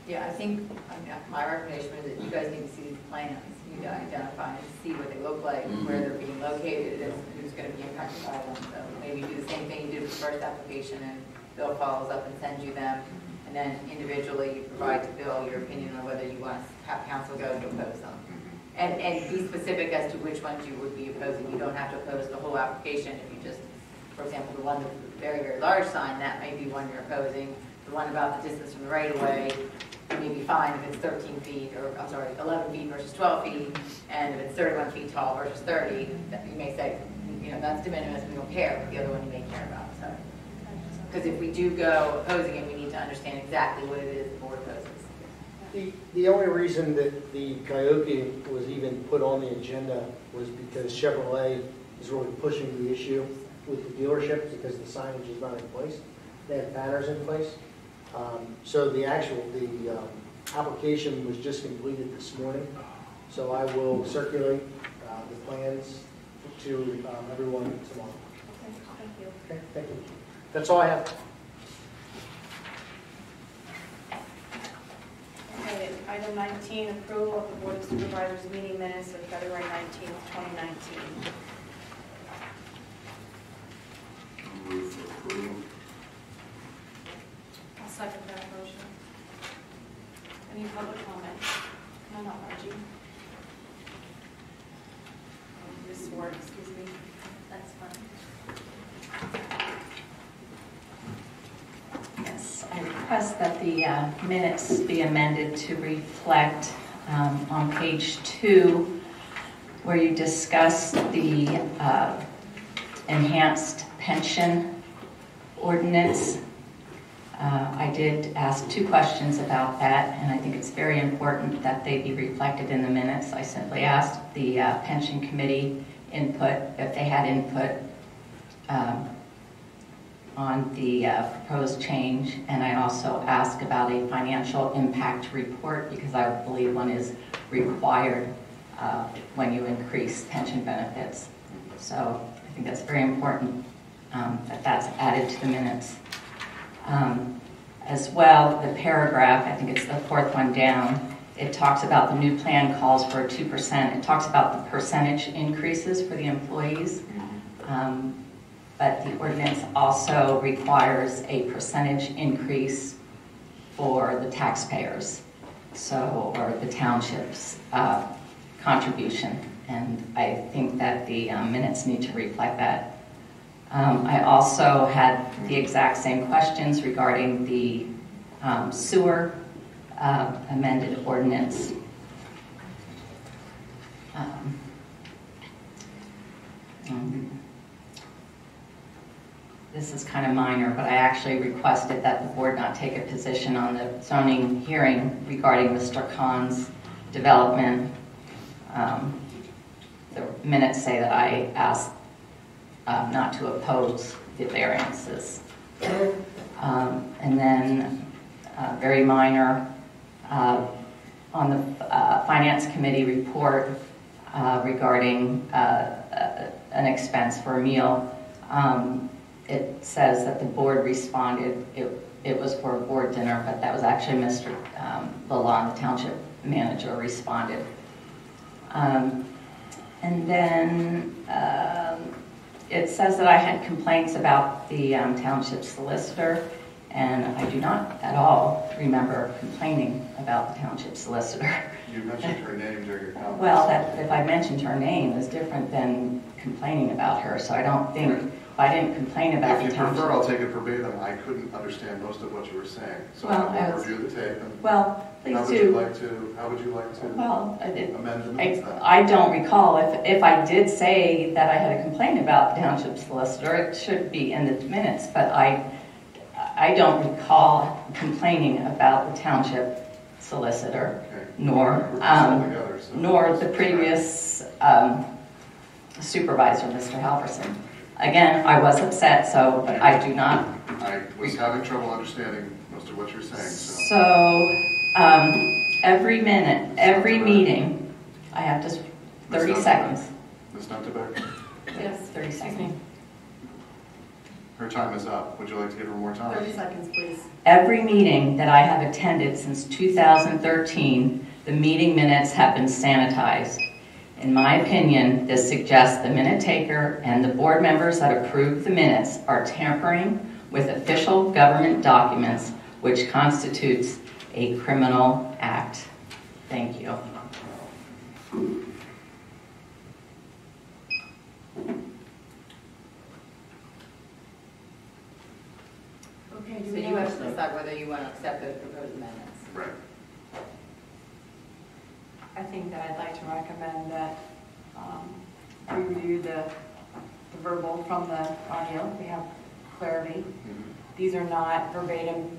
Yeah, I think my recommendation is that you guys need to see these plans. You need to identify and see what they look like, where they're being located, and who's going to be impacted by them. So maybe do the same thing you did with the first application, and Bill follows up and sends you them. And then individually, you provide to Bill your opinion on whether you want to have council go to oppose them. And be specific as to which ones you would be opposing. You don't have to oppose the whole application. If you just, for example, the one with the very, very large sign, that may be one you're opposing. The one about the distance from the right-of-way, may be fine if it's 13 feet, or I'm sorry, 11 feet versus 12 feet, and if it's 31 feet tall versus 30, that you may say, you know, that's de minimis, we don't care, but the other one you may care about. So, because if we do go opposing it, we need to understand exactly what it is the board opposes. The only reason that the Coyote was even put on the agenda was because Chevrolet is really pushing the issue with the dealership because the signage is not in place. They have banners in place. So the application was just completed this morning. So I will circulate the plans to everyone tomorrow. Okay, thank you. Okay, thank you. That's all I have. Okay, item 19, approval of the Board of Supervisors meeting minutes of February 19th, 2019. Move for approval. I'll second that motion. Any public comment? No, not Margie. Ms. Ward, excuse me. That's fine. Yes, I request that the minutes be amended to reflect on page 2 where you discuss the enhanced pension ordinance. I did ask 2 questions about that, and I think it's very important that they be reflected in the minutes. I simply asked the pension committee input, if they had input on the proposed change, and I also asked about a financial impact report because I believe one is required when you increase pension benefits. So I think that's very important that that's added to the minutes. As well, the paragraph, I think it's the 4th one down, it talks about the new plan calls for a 2%. It talks about the percentage increases for the employees. But the ordinance also requires a percentage increase for the taxpayers, so, or the township's contribution. And I think that the minutes need to reflect that. I also had the exact same questions regarding the sewer amended ordinance. This is kind of minor, but I actually requested that the board not take a position on the zoning hearing regarding Mr. Khan's development. The minutes say that I asked not to oppose the variances. And then, very minor, on the Finance Committee report regarding an expense for a meal, it says that the board responded, it was for a board dinner, but that was actually Mr. Lalonde, the township manager, responded. And then it says that I had complaints about the township solicitor, And I do not at all remember complaining about the township solicitor. You mentioned her name during your comments. Well, that if I mentioned her name is different than complaining about her, so I don't think, if I didn't complain about the If you township. prefer, I'll take it verbatim. I couldn't understand most of what you were saying, so Well, I will review the tape. And well, please how would do. you like to? How would you like to Well, amend the minutes? I don't recall. If I did say that I had a complaint about the township solicitor, it should be in the minutes, but I don't recall complaining about the township solicitor, nor the previous supervisor, Mr. Halverson. Again, I was upset, so but I do not. I was having trouble understanding most of what you're saying. So every meeting, I have just 30 seconds. Ms. Duntebeck? Yes, 30 seconds. Her time is up. Would you like to give her more time? 30 seconds, please. Every meeting that I have attended since 2013, the meeting minutes have been sanitized. In my opinion, this suggests the minute taker and the board members that approve the minutes are tampering with official government documents, which constitutes a criminal act. Thank you. Okay, So you have to decide whether you want to accept those proposed amendments. Right. I think that I'd like to recommend that we review the verbal from the audio. We have clarity. These are not verbatim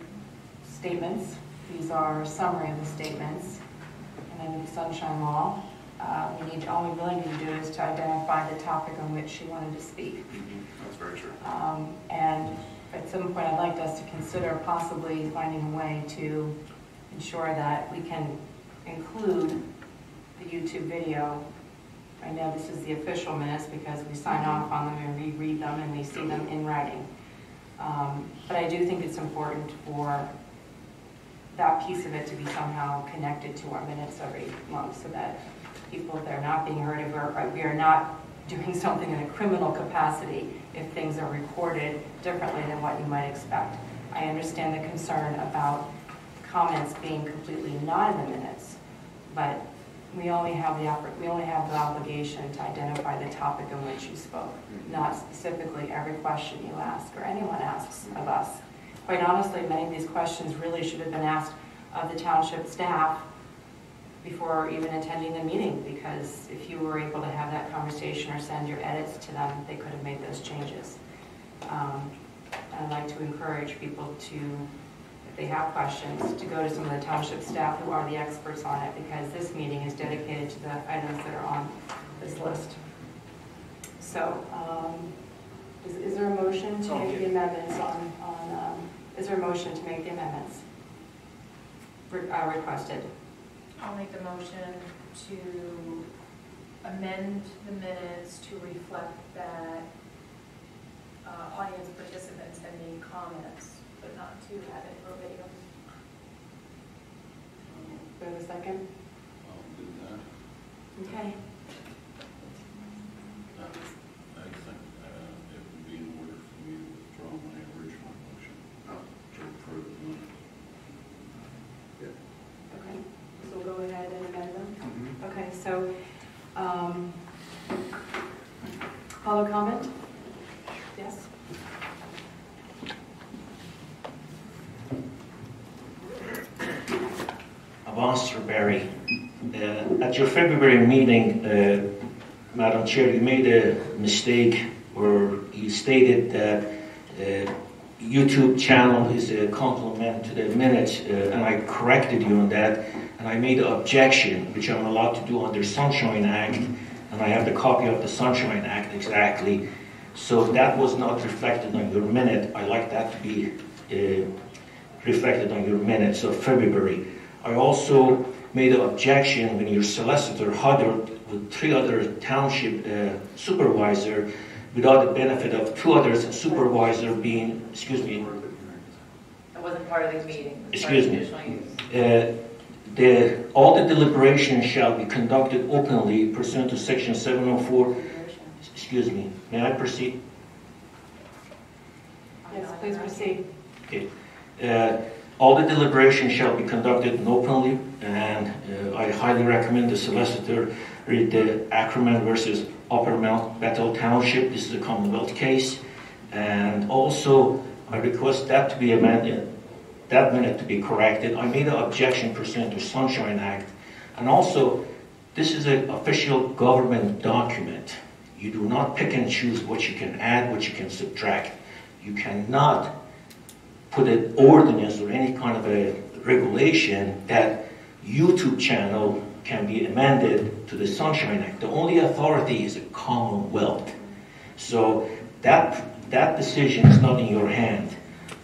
statements. These are a summary of the statements. And under the Sunshine Law, all we really need to do is to identify the topic on which she wanted to speak. That's very true. And at some point, I'd like us to consider possibly finding a way to ensure that we can include the YouTube video. I know this is the official minutes because we sign off on them and reread them and we see them in writing. But I do think it's important for that piece of it to be somehow connected to our minutes every month so that people, if they're not being heard, if we are not doing something in a criminal capacity if things are recorded differently than what you might expect. I understand the concern about comments being completely not in the minutes, but we only have the obligation to identify the topic in which you spoke, not specifically every question you ask or anyone asks of us. Quite honestly, many of these questions really should have been asked of the township staff before even attending the meeting, because if you were able to have that conversation or send your edits to them, they could have made those changes. I'd like to encourage people to, if they have questions, to go to some of the township staff who are the experts on it, because this meeting is dedicated to the items that are on this list. So, is there a motion to make the amendments is there a motion to make the amendments requested? I'll make the motion to amend the minutes to reflect that audience participants had made comments, but not to have it verbatim. Do I have a second? I'll do that. Okay. I think it would be in order for me to withdraw my original motion to approve the minutes. Okay, so we'll go ahead and amend them? Okay, so, follow comment? Yes? Avance Barry, at your February meeting, Madam Chair, you made a mistake where you stated that YouTube channel is a complement to the minutes, and I corrected you on that, and I made an objection, which I'm allowed to do under Sunshine Act, and I have the copy of the Sunshine Act exactly. So that was not reflected on your minute. I like that to be reflected on your minutes of February. I also made an objection when your solicitor huddled with 3 other township supervisor without the benefit of 2 others supervisor being, excuse me. That wasn't part of the meeting. Excuse me. All the deliberations shall be conducted openly pursuant to section 704. Excuse me. May I proceed? Yes, please proceed. Okay. All the deliberations shall be conducted openly, and I highly recommend the solicitor read the Ackerman versus Upper Mount Bethel Township. This is a Commonwealth case. And also, I request that to be amended, that minute to be corrected. I made an objection pursuant to Sunshine Act. And also, this is an official government document. You do not pick and choose what you can add, what you can subtract. You cannot put an ordinance or any kind of a regulation that YouTube channel can be amended to the Sunshine Act. The only authority is a Commonwealth. So that decision is not in your hand.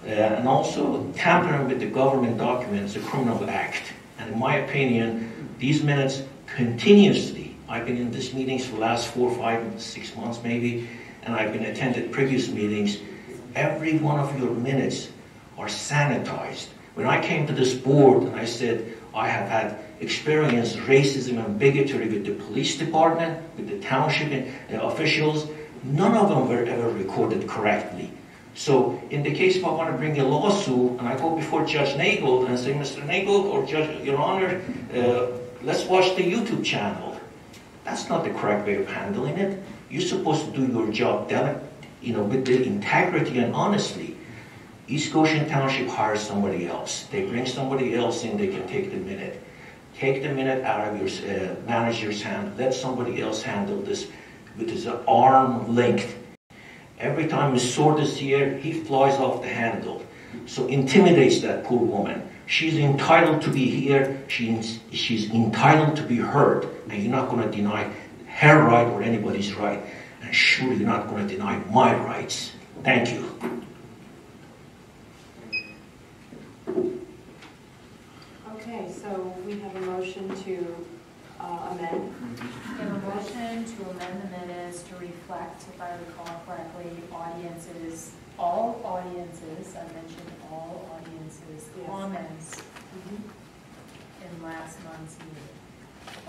And also, tampering with the government document is a criminal act. And in my opinion, these minutes continuously, I've been in these meetings for the last 4, 5, 6 months maybe, and I've been attended previous meetings. Every one of your minutes are sanitized. When I came to this board and I said I have had experienced racism and bigotry with the police department, with the township officials, none of them were ever recorded correctly. So in the case if I want to bring a lawsuit and I go before Judge Nagel and say, Mr. Nagel or Judge, Your Honor, let's watch the YouTube channel. That's not the correct way of handling it. You're supposed to do your job with the integrity and honesty. East Goshen Township hires somebody else. They bring somebody else in, they can take the minute. Take the minute out of your manager's hand. Let somebody else handle this with his arm length. Every time Ms. Sword is here, he flies off the handle. So intimidates that poor woman. She's entitled to be here. She's entitled to be heard. And you're not going to deny her right or anybody's right. And surely you're not going to deny my rights. Thank you. Okay, so we have a motion to amend. We have a motion to amend the minutes to reflect, if I recall correctly, audiences, all audiences, I mentioned all audiences, Yes. comments in last month's meeting.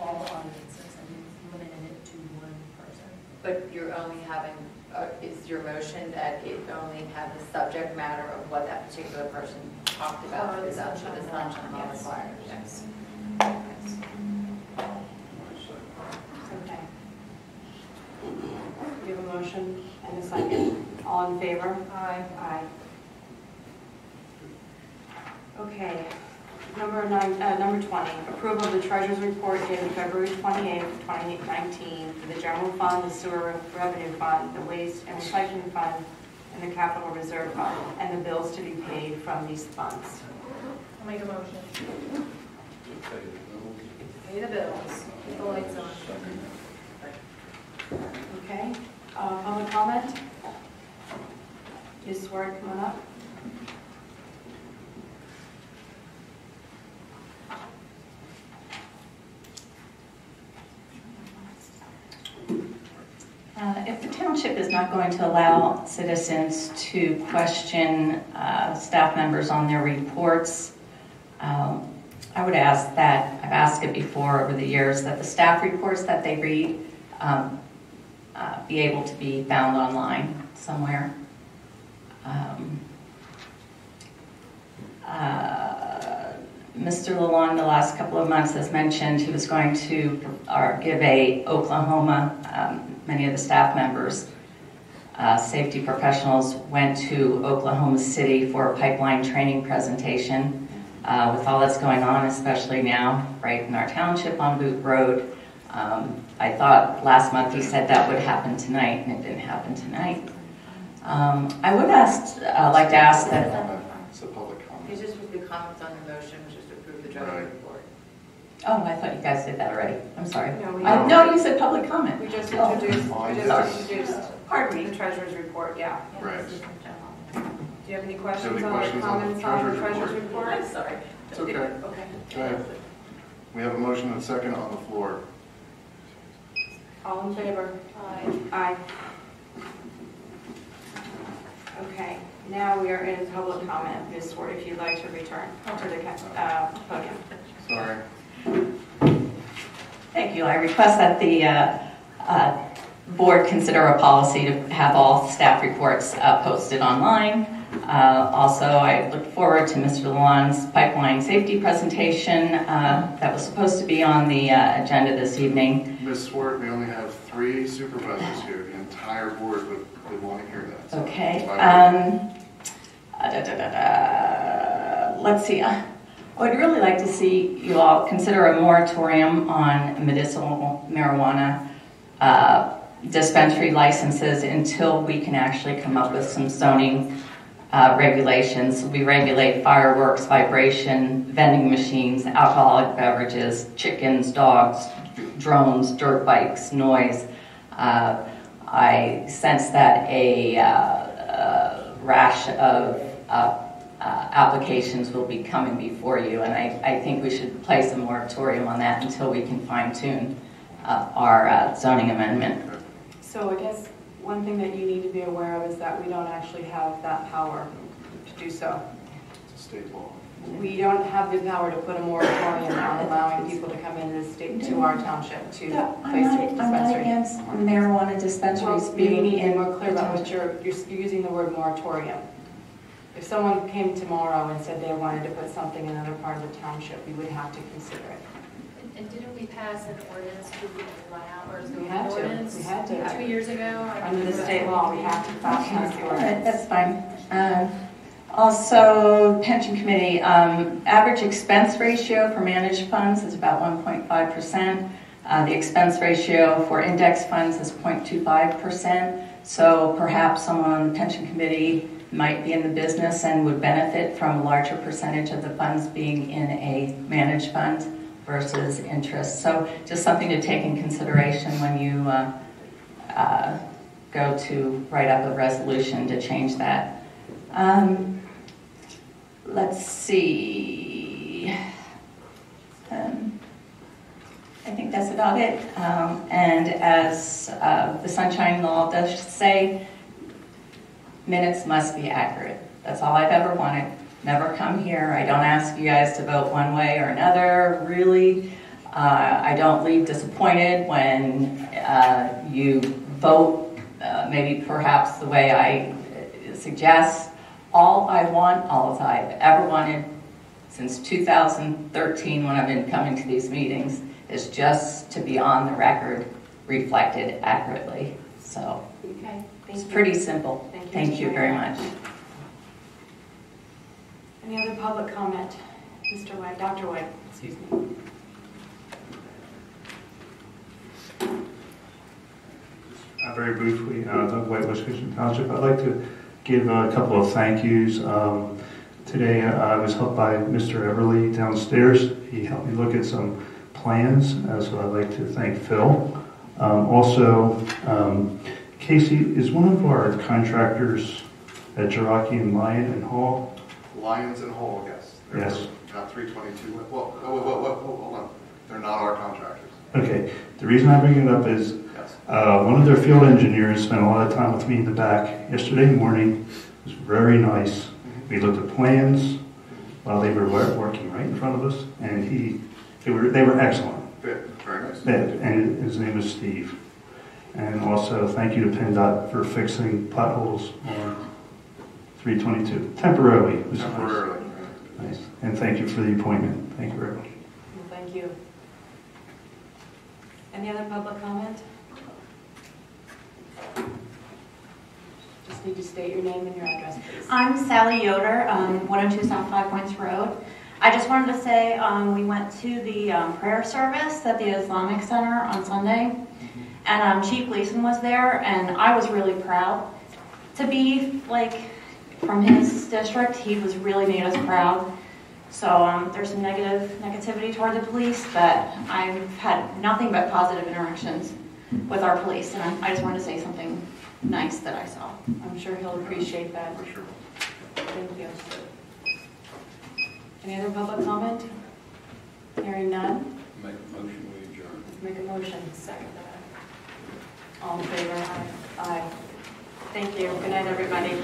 All audiences, I mean, limiting it to one person. But you're only having, is your motion that it only have the subject matter of what that particular person talked about for the sunshine modifier? Yes. Okay. We have a motion and a second. All in favor? Aye. Aye. Okay. Number 20, approval of the Treasurer's Report dated February 28, 2019 for the General Fund, the Sewer Revenue Fund, the Waste and Recycling Fund, and the Capital Reserve Fund, and the bills to be paid from these funds. I'll make a motion. Pay the bills. Keep the lights on. Okay. Public comment? Ms. Sword, come on up. If the township is not going to allow citizens to question staff members on their reports, I would ask that, I've asked it before over the years, that the staff reports that they read be able to be found online somewhere. Mr. Lalonde, the last couple of months, has mentioned he was going to give a Oklahoma, many of the staff members, safety professionals went to Oklahoma City for a pipeline training presentation. With all that's going on, especially now, right in our township on Boot Road, I thought last month he said that would happen tonight, and it didn't happen tonight. I would like to ask that... It's a public comment. It's just with the comments on the motion, just to approve the Treasurer's report. Oh, I thought you guys did that already. I'm sorry. No, No, you said public comment. We just Oh. introduced Pardon me. the Treasurer's Report, yeah. Right. Do you have any questions any or questions on the comments on the Treasurer's Treasurer's Report? I'm sorry. It's okay. Okay. Go ahead. We have a motion and a second on the floor. All in favor? Aye. Aye. Okay, now we are in public comment. Ms. Sword, if you'd like to return to the podium. Sorry. Thank you. I request that the board consider a policy to have all staff reports posted online. Also, I look forward to Mr. Lalonde's pipeline safety presentation that was supposed to be on the agenda this evening. Ms. Swart, we only have 3 supervisors here. The entire board would want to hear that. So Okay. that's Let's see. I would really like to see you all consider a moratorium on medicinal marijuana dispensary licenses until we can actually come up with some zoning regulations. We regulate fireworks, vibration, vending machines, alcoholic beverages, chickens, dogs, drones, dirt bikes, noise. I sense that a rash of applications will be coming before you, and I think we should place a moratorium on that until we can fine-tune our zoning amendment. So I guess one thing that you need to be aware of is that we don't actually have that power to do so. It's a state law. We don't have the power to put a moratorium on allowing people to come into the state, to our township, to place a dispensary. I'm not against marijuana dispensaries Well, you need to be in more clear about what you're using the word moratorium. If someone came tomorrow and said they wanted to put something in another part of the township, we would have to consider it. And didn't we pass an ordinance to allow, or is there We an had to. ordinance? We had to. 2 years ago? Under the state law, we have to pass the ordinance. That's fine. Also, pension committee, average expense ratio for managed funds is about 1.5%. The expense ratio for index funds is 0.25%. So perhaps someone on the pension committee might be in the business and would benefit from a larger percentage of the funds being in a managed fund versus interest. So just something to take in consideration when you go to write up a resolution to change that. Let's see. I think that's about it. And as the Sunshine Law does say, minutes must be accurate. That's all I've ever wanted. Never come here. I don't ask you guys to vote one way or another, really. I don't leave disappointed when you vote maybe perhaps the way I suggest. All I've ever wanted since 2013 when I've been coming to these meetings is just to be on the record reflected accurately. So Okay. it's pretty simple. Thank you very much. Any other public comment? Mr. White, Dr. White, excuse me. Very briefly, Doug White, West Goshen Township. I'd like to give a couple of thank yous. Today I was helped by Mr. Everly downstairs. He helped me look at some plans, so I'd like to thank Phil. Also, Casey is one of our contractors at Cherokee and Lyon and Hall. Lyons and Hall, yes. They're Yes. About 322. Well, hold on. They're not our contractors. Okay. The reason I bring it up is one of their field engineers spent a lot of time with me in the back yesterday morning. It was very nice. We looked at plans while they were working right in front of us, and they were excellent. Very nice. And his name is Steve. And also, thank you to PennDOT for fixing potholes on 322 temporarily. It was Temporarily. Nice. And thank you for the appointment. Thank you very much. Well, thank you. Any other public comment? Just need to state your name and your address, please. I'm Sally Yoder, 102 South Five Points Road. I just wanted to say we went to the prayer service at the Islamic Center on Sunday, and Chief Gleason was there, and I was really proud to be from his district. He was really made us proud. So there's some negativity toward the police, but I've had nothing but positive interactions with our police, and I just wanted to say something nice that I saw. I'm sure he'll appreciate that. For sure. Thank you. Any other public comment? Hearing none? Make a motion, we adjourn. Make a motion. Second that. All in favor? Aye. Thank you. Good night, everybody.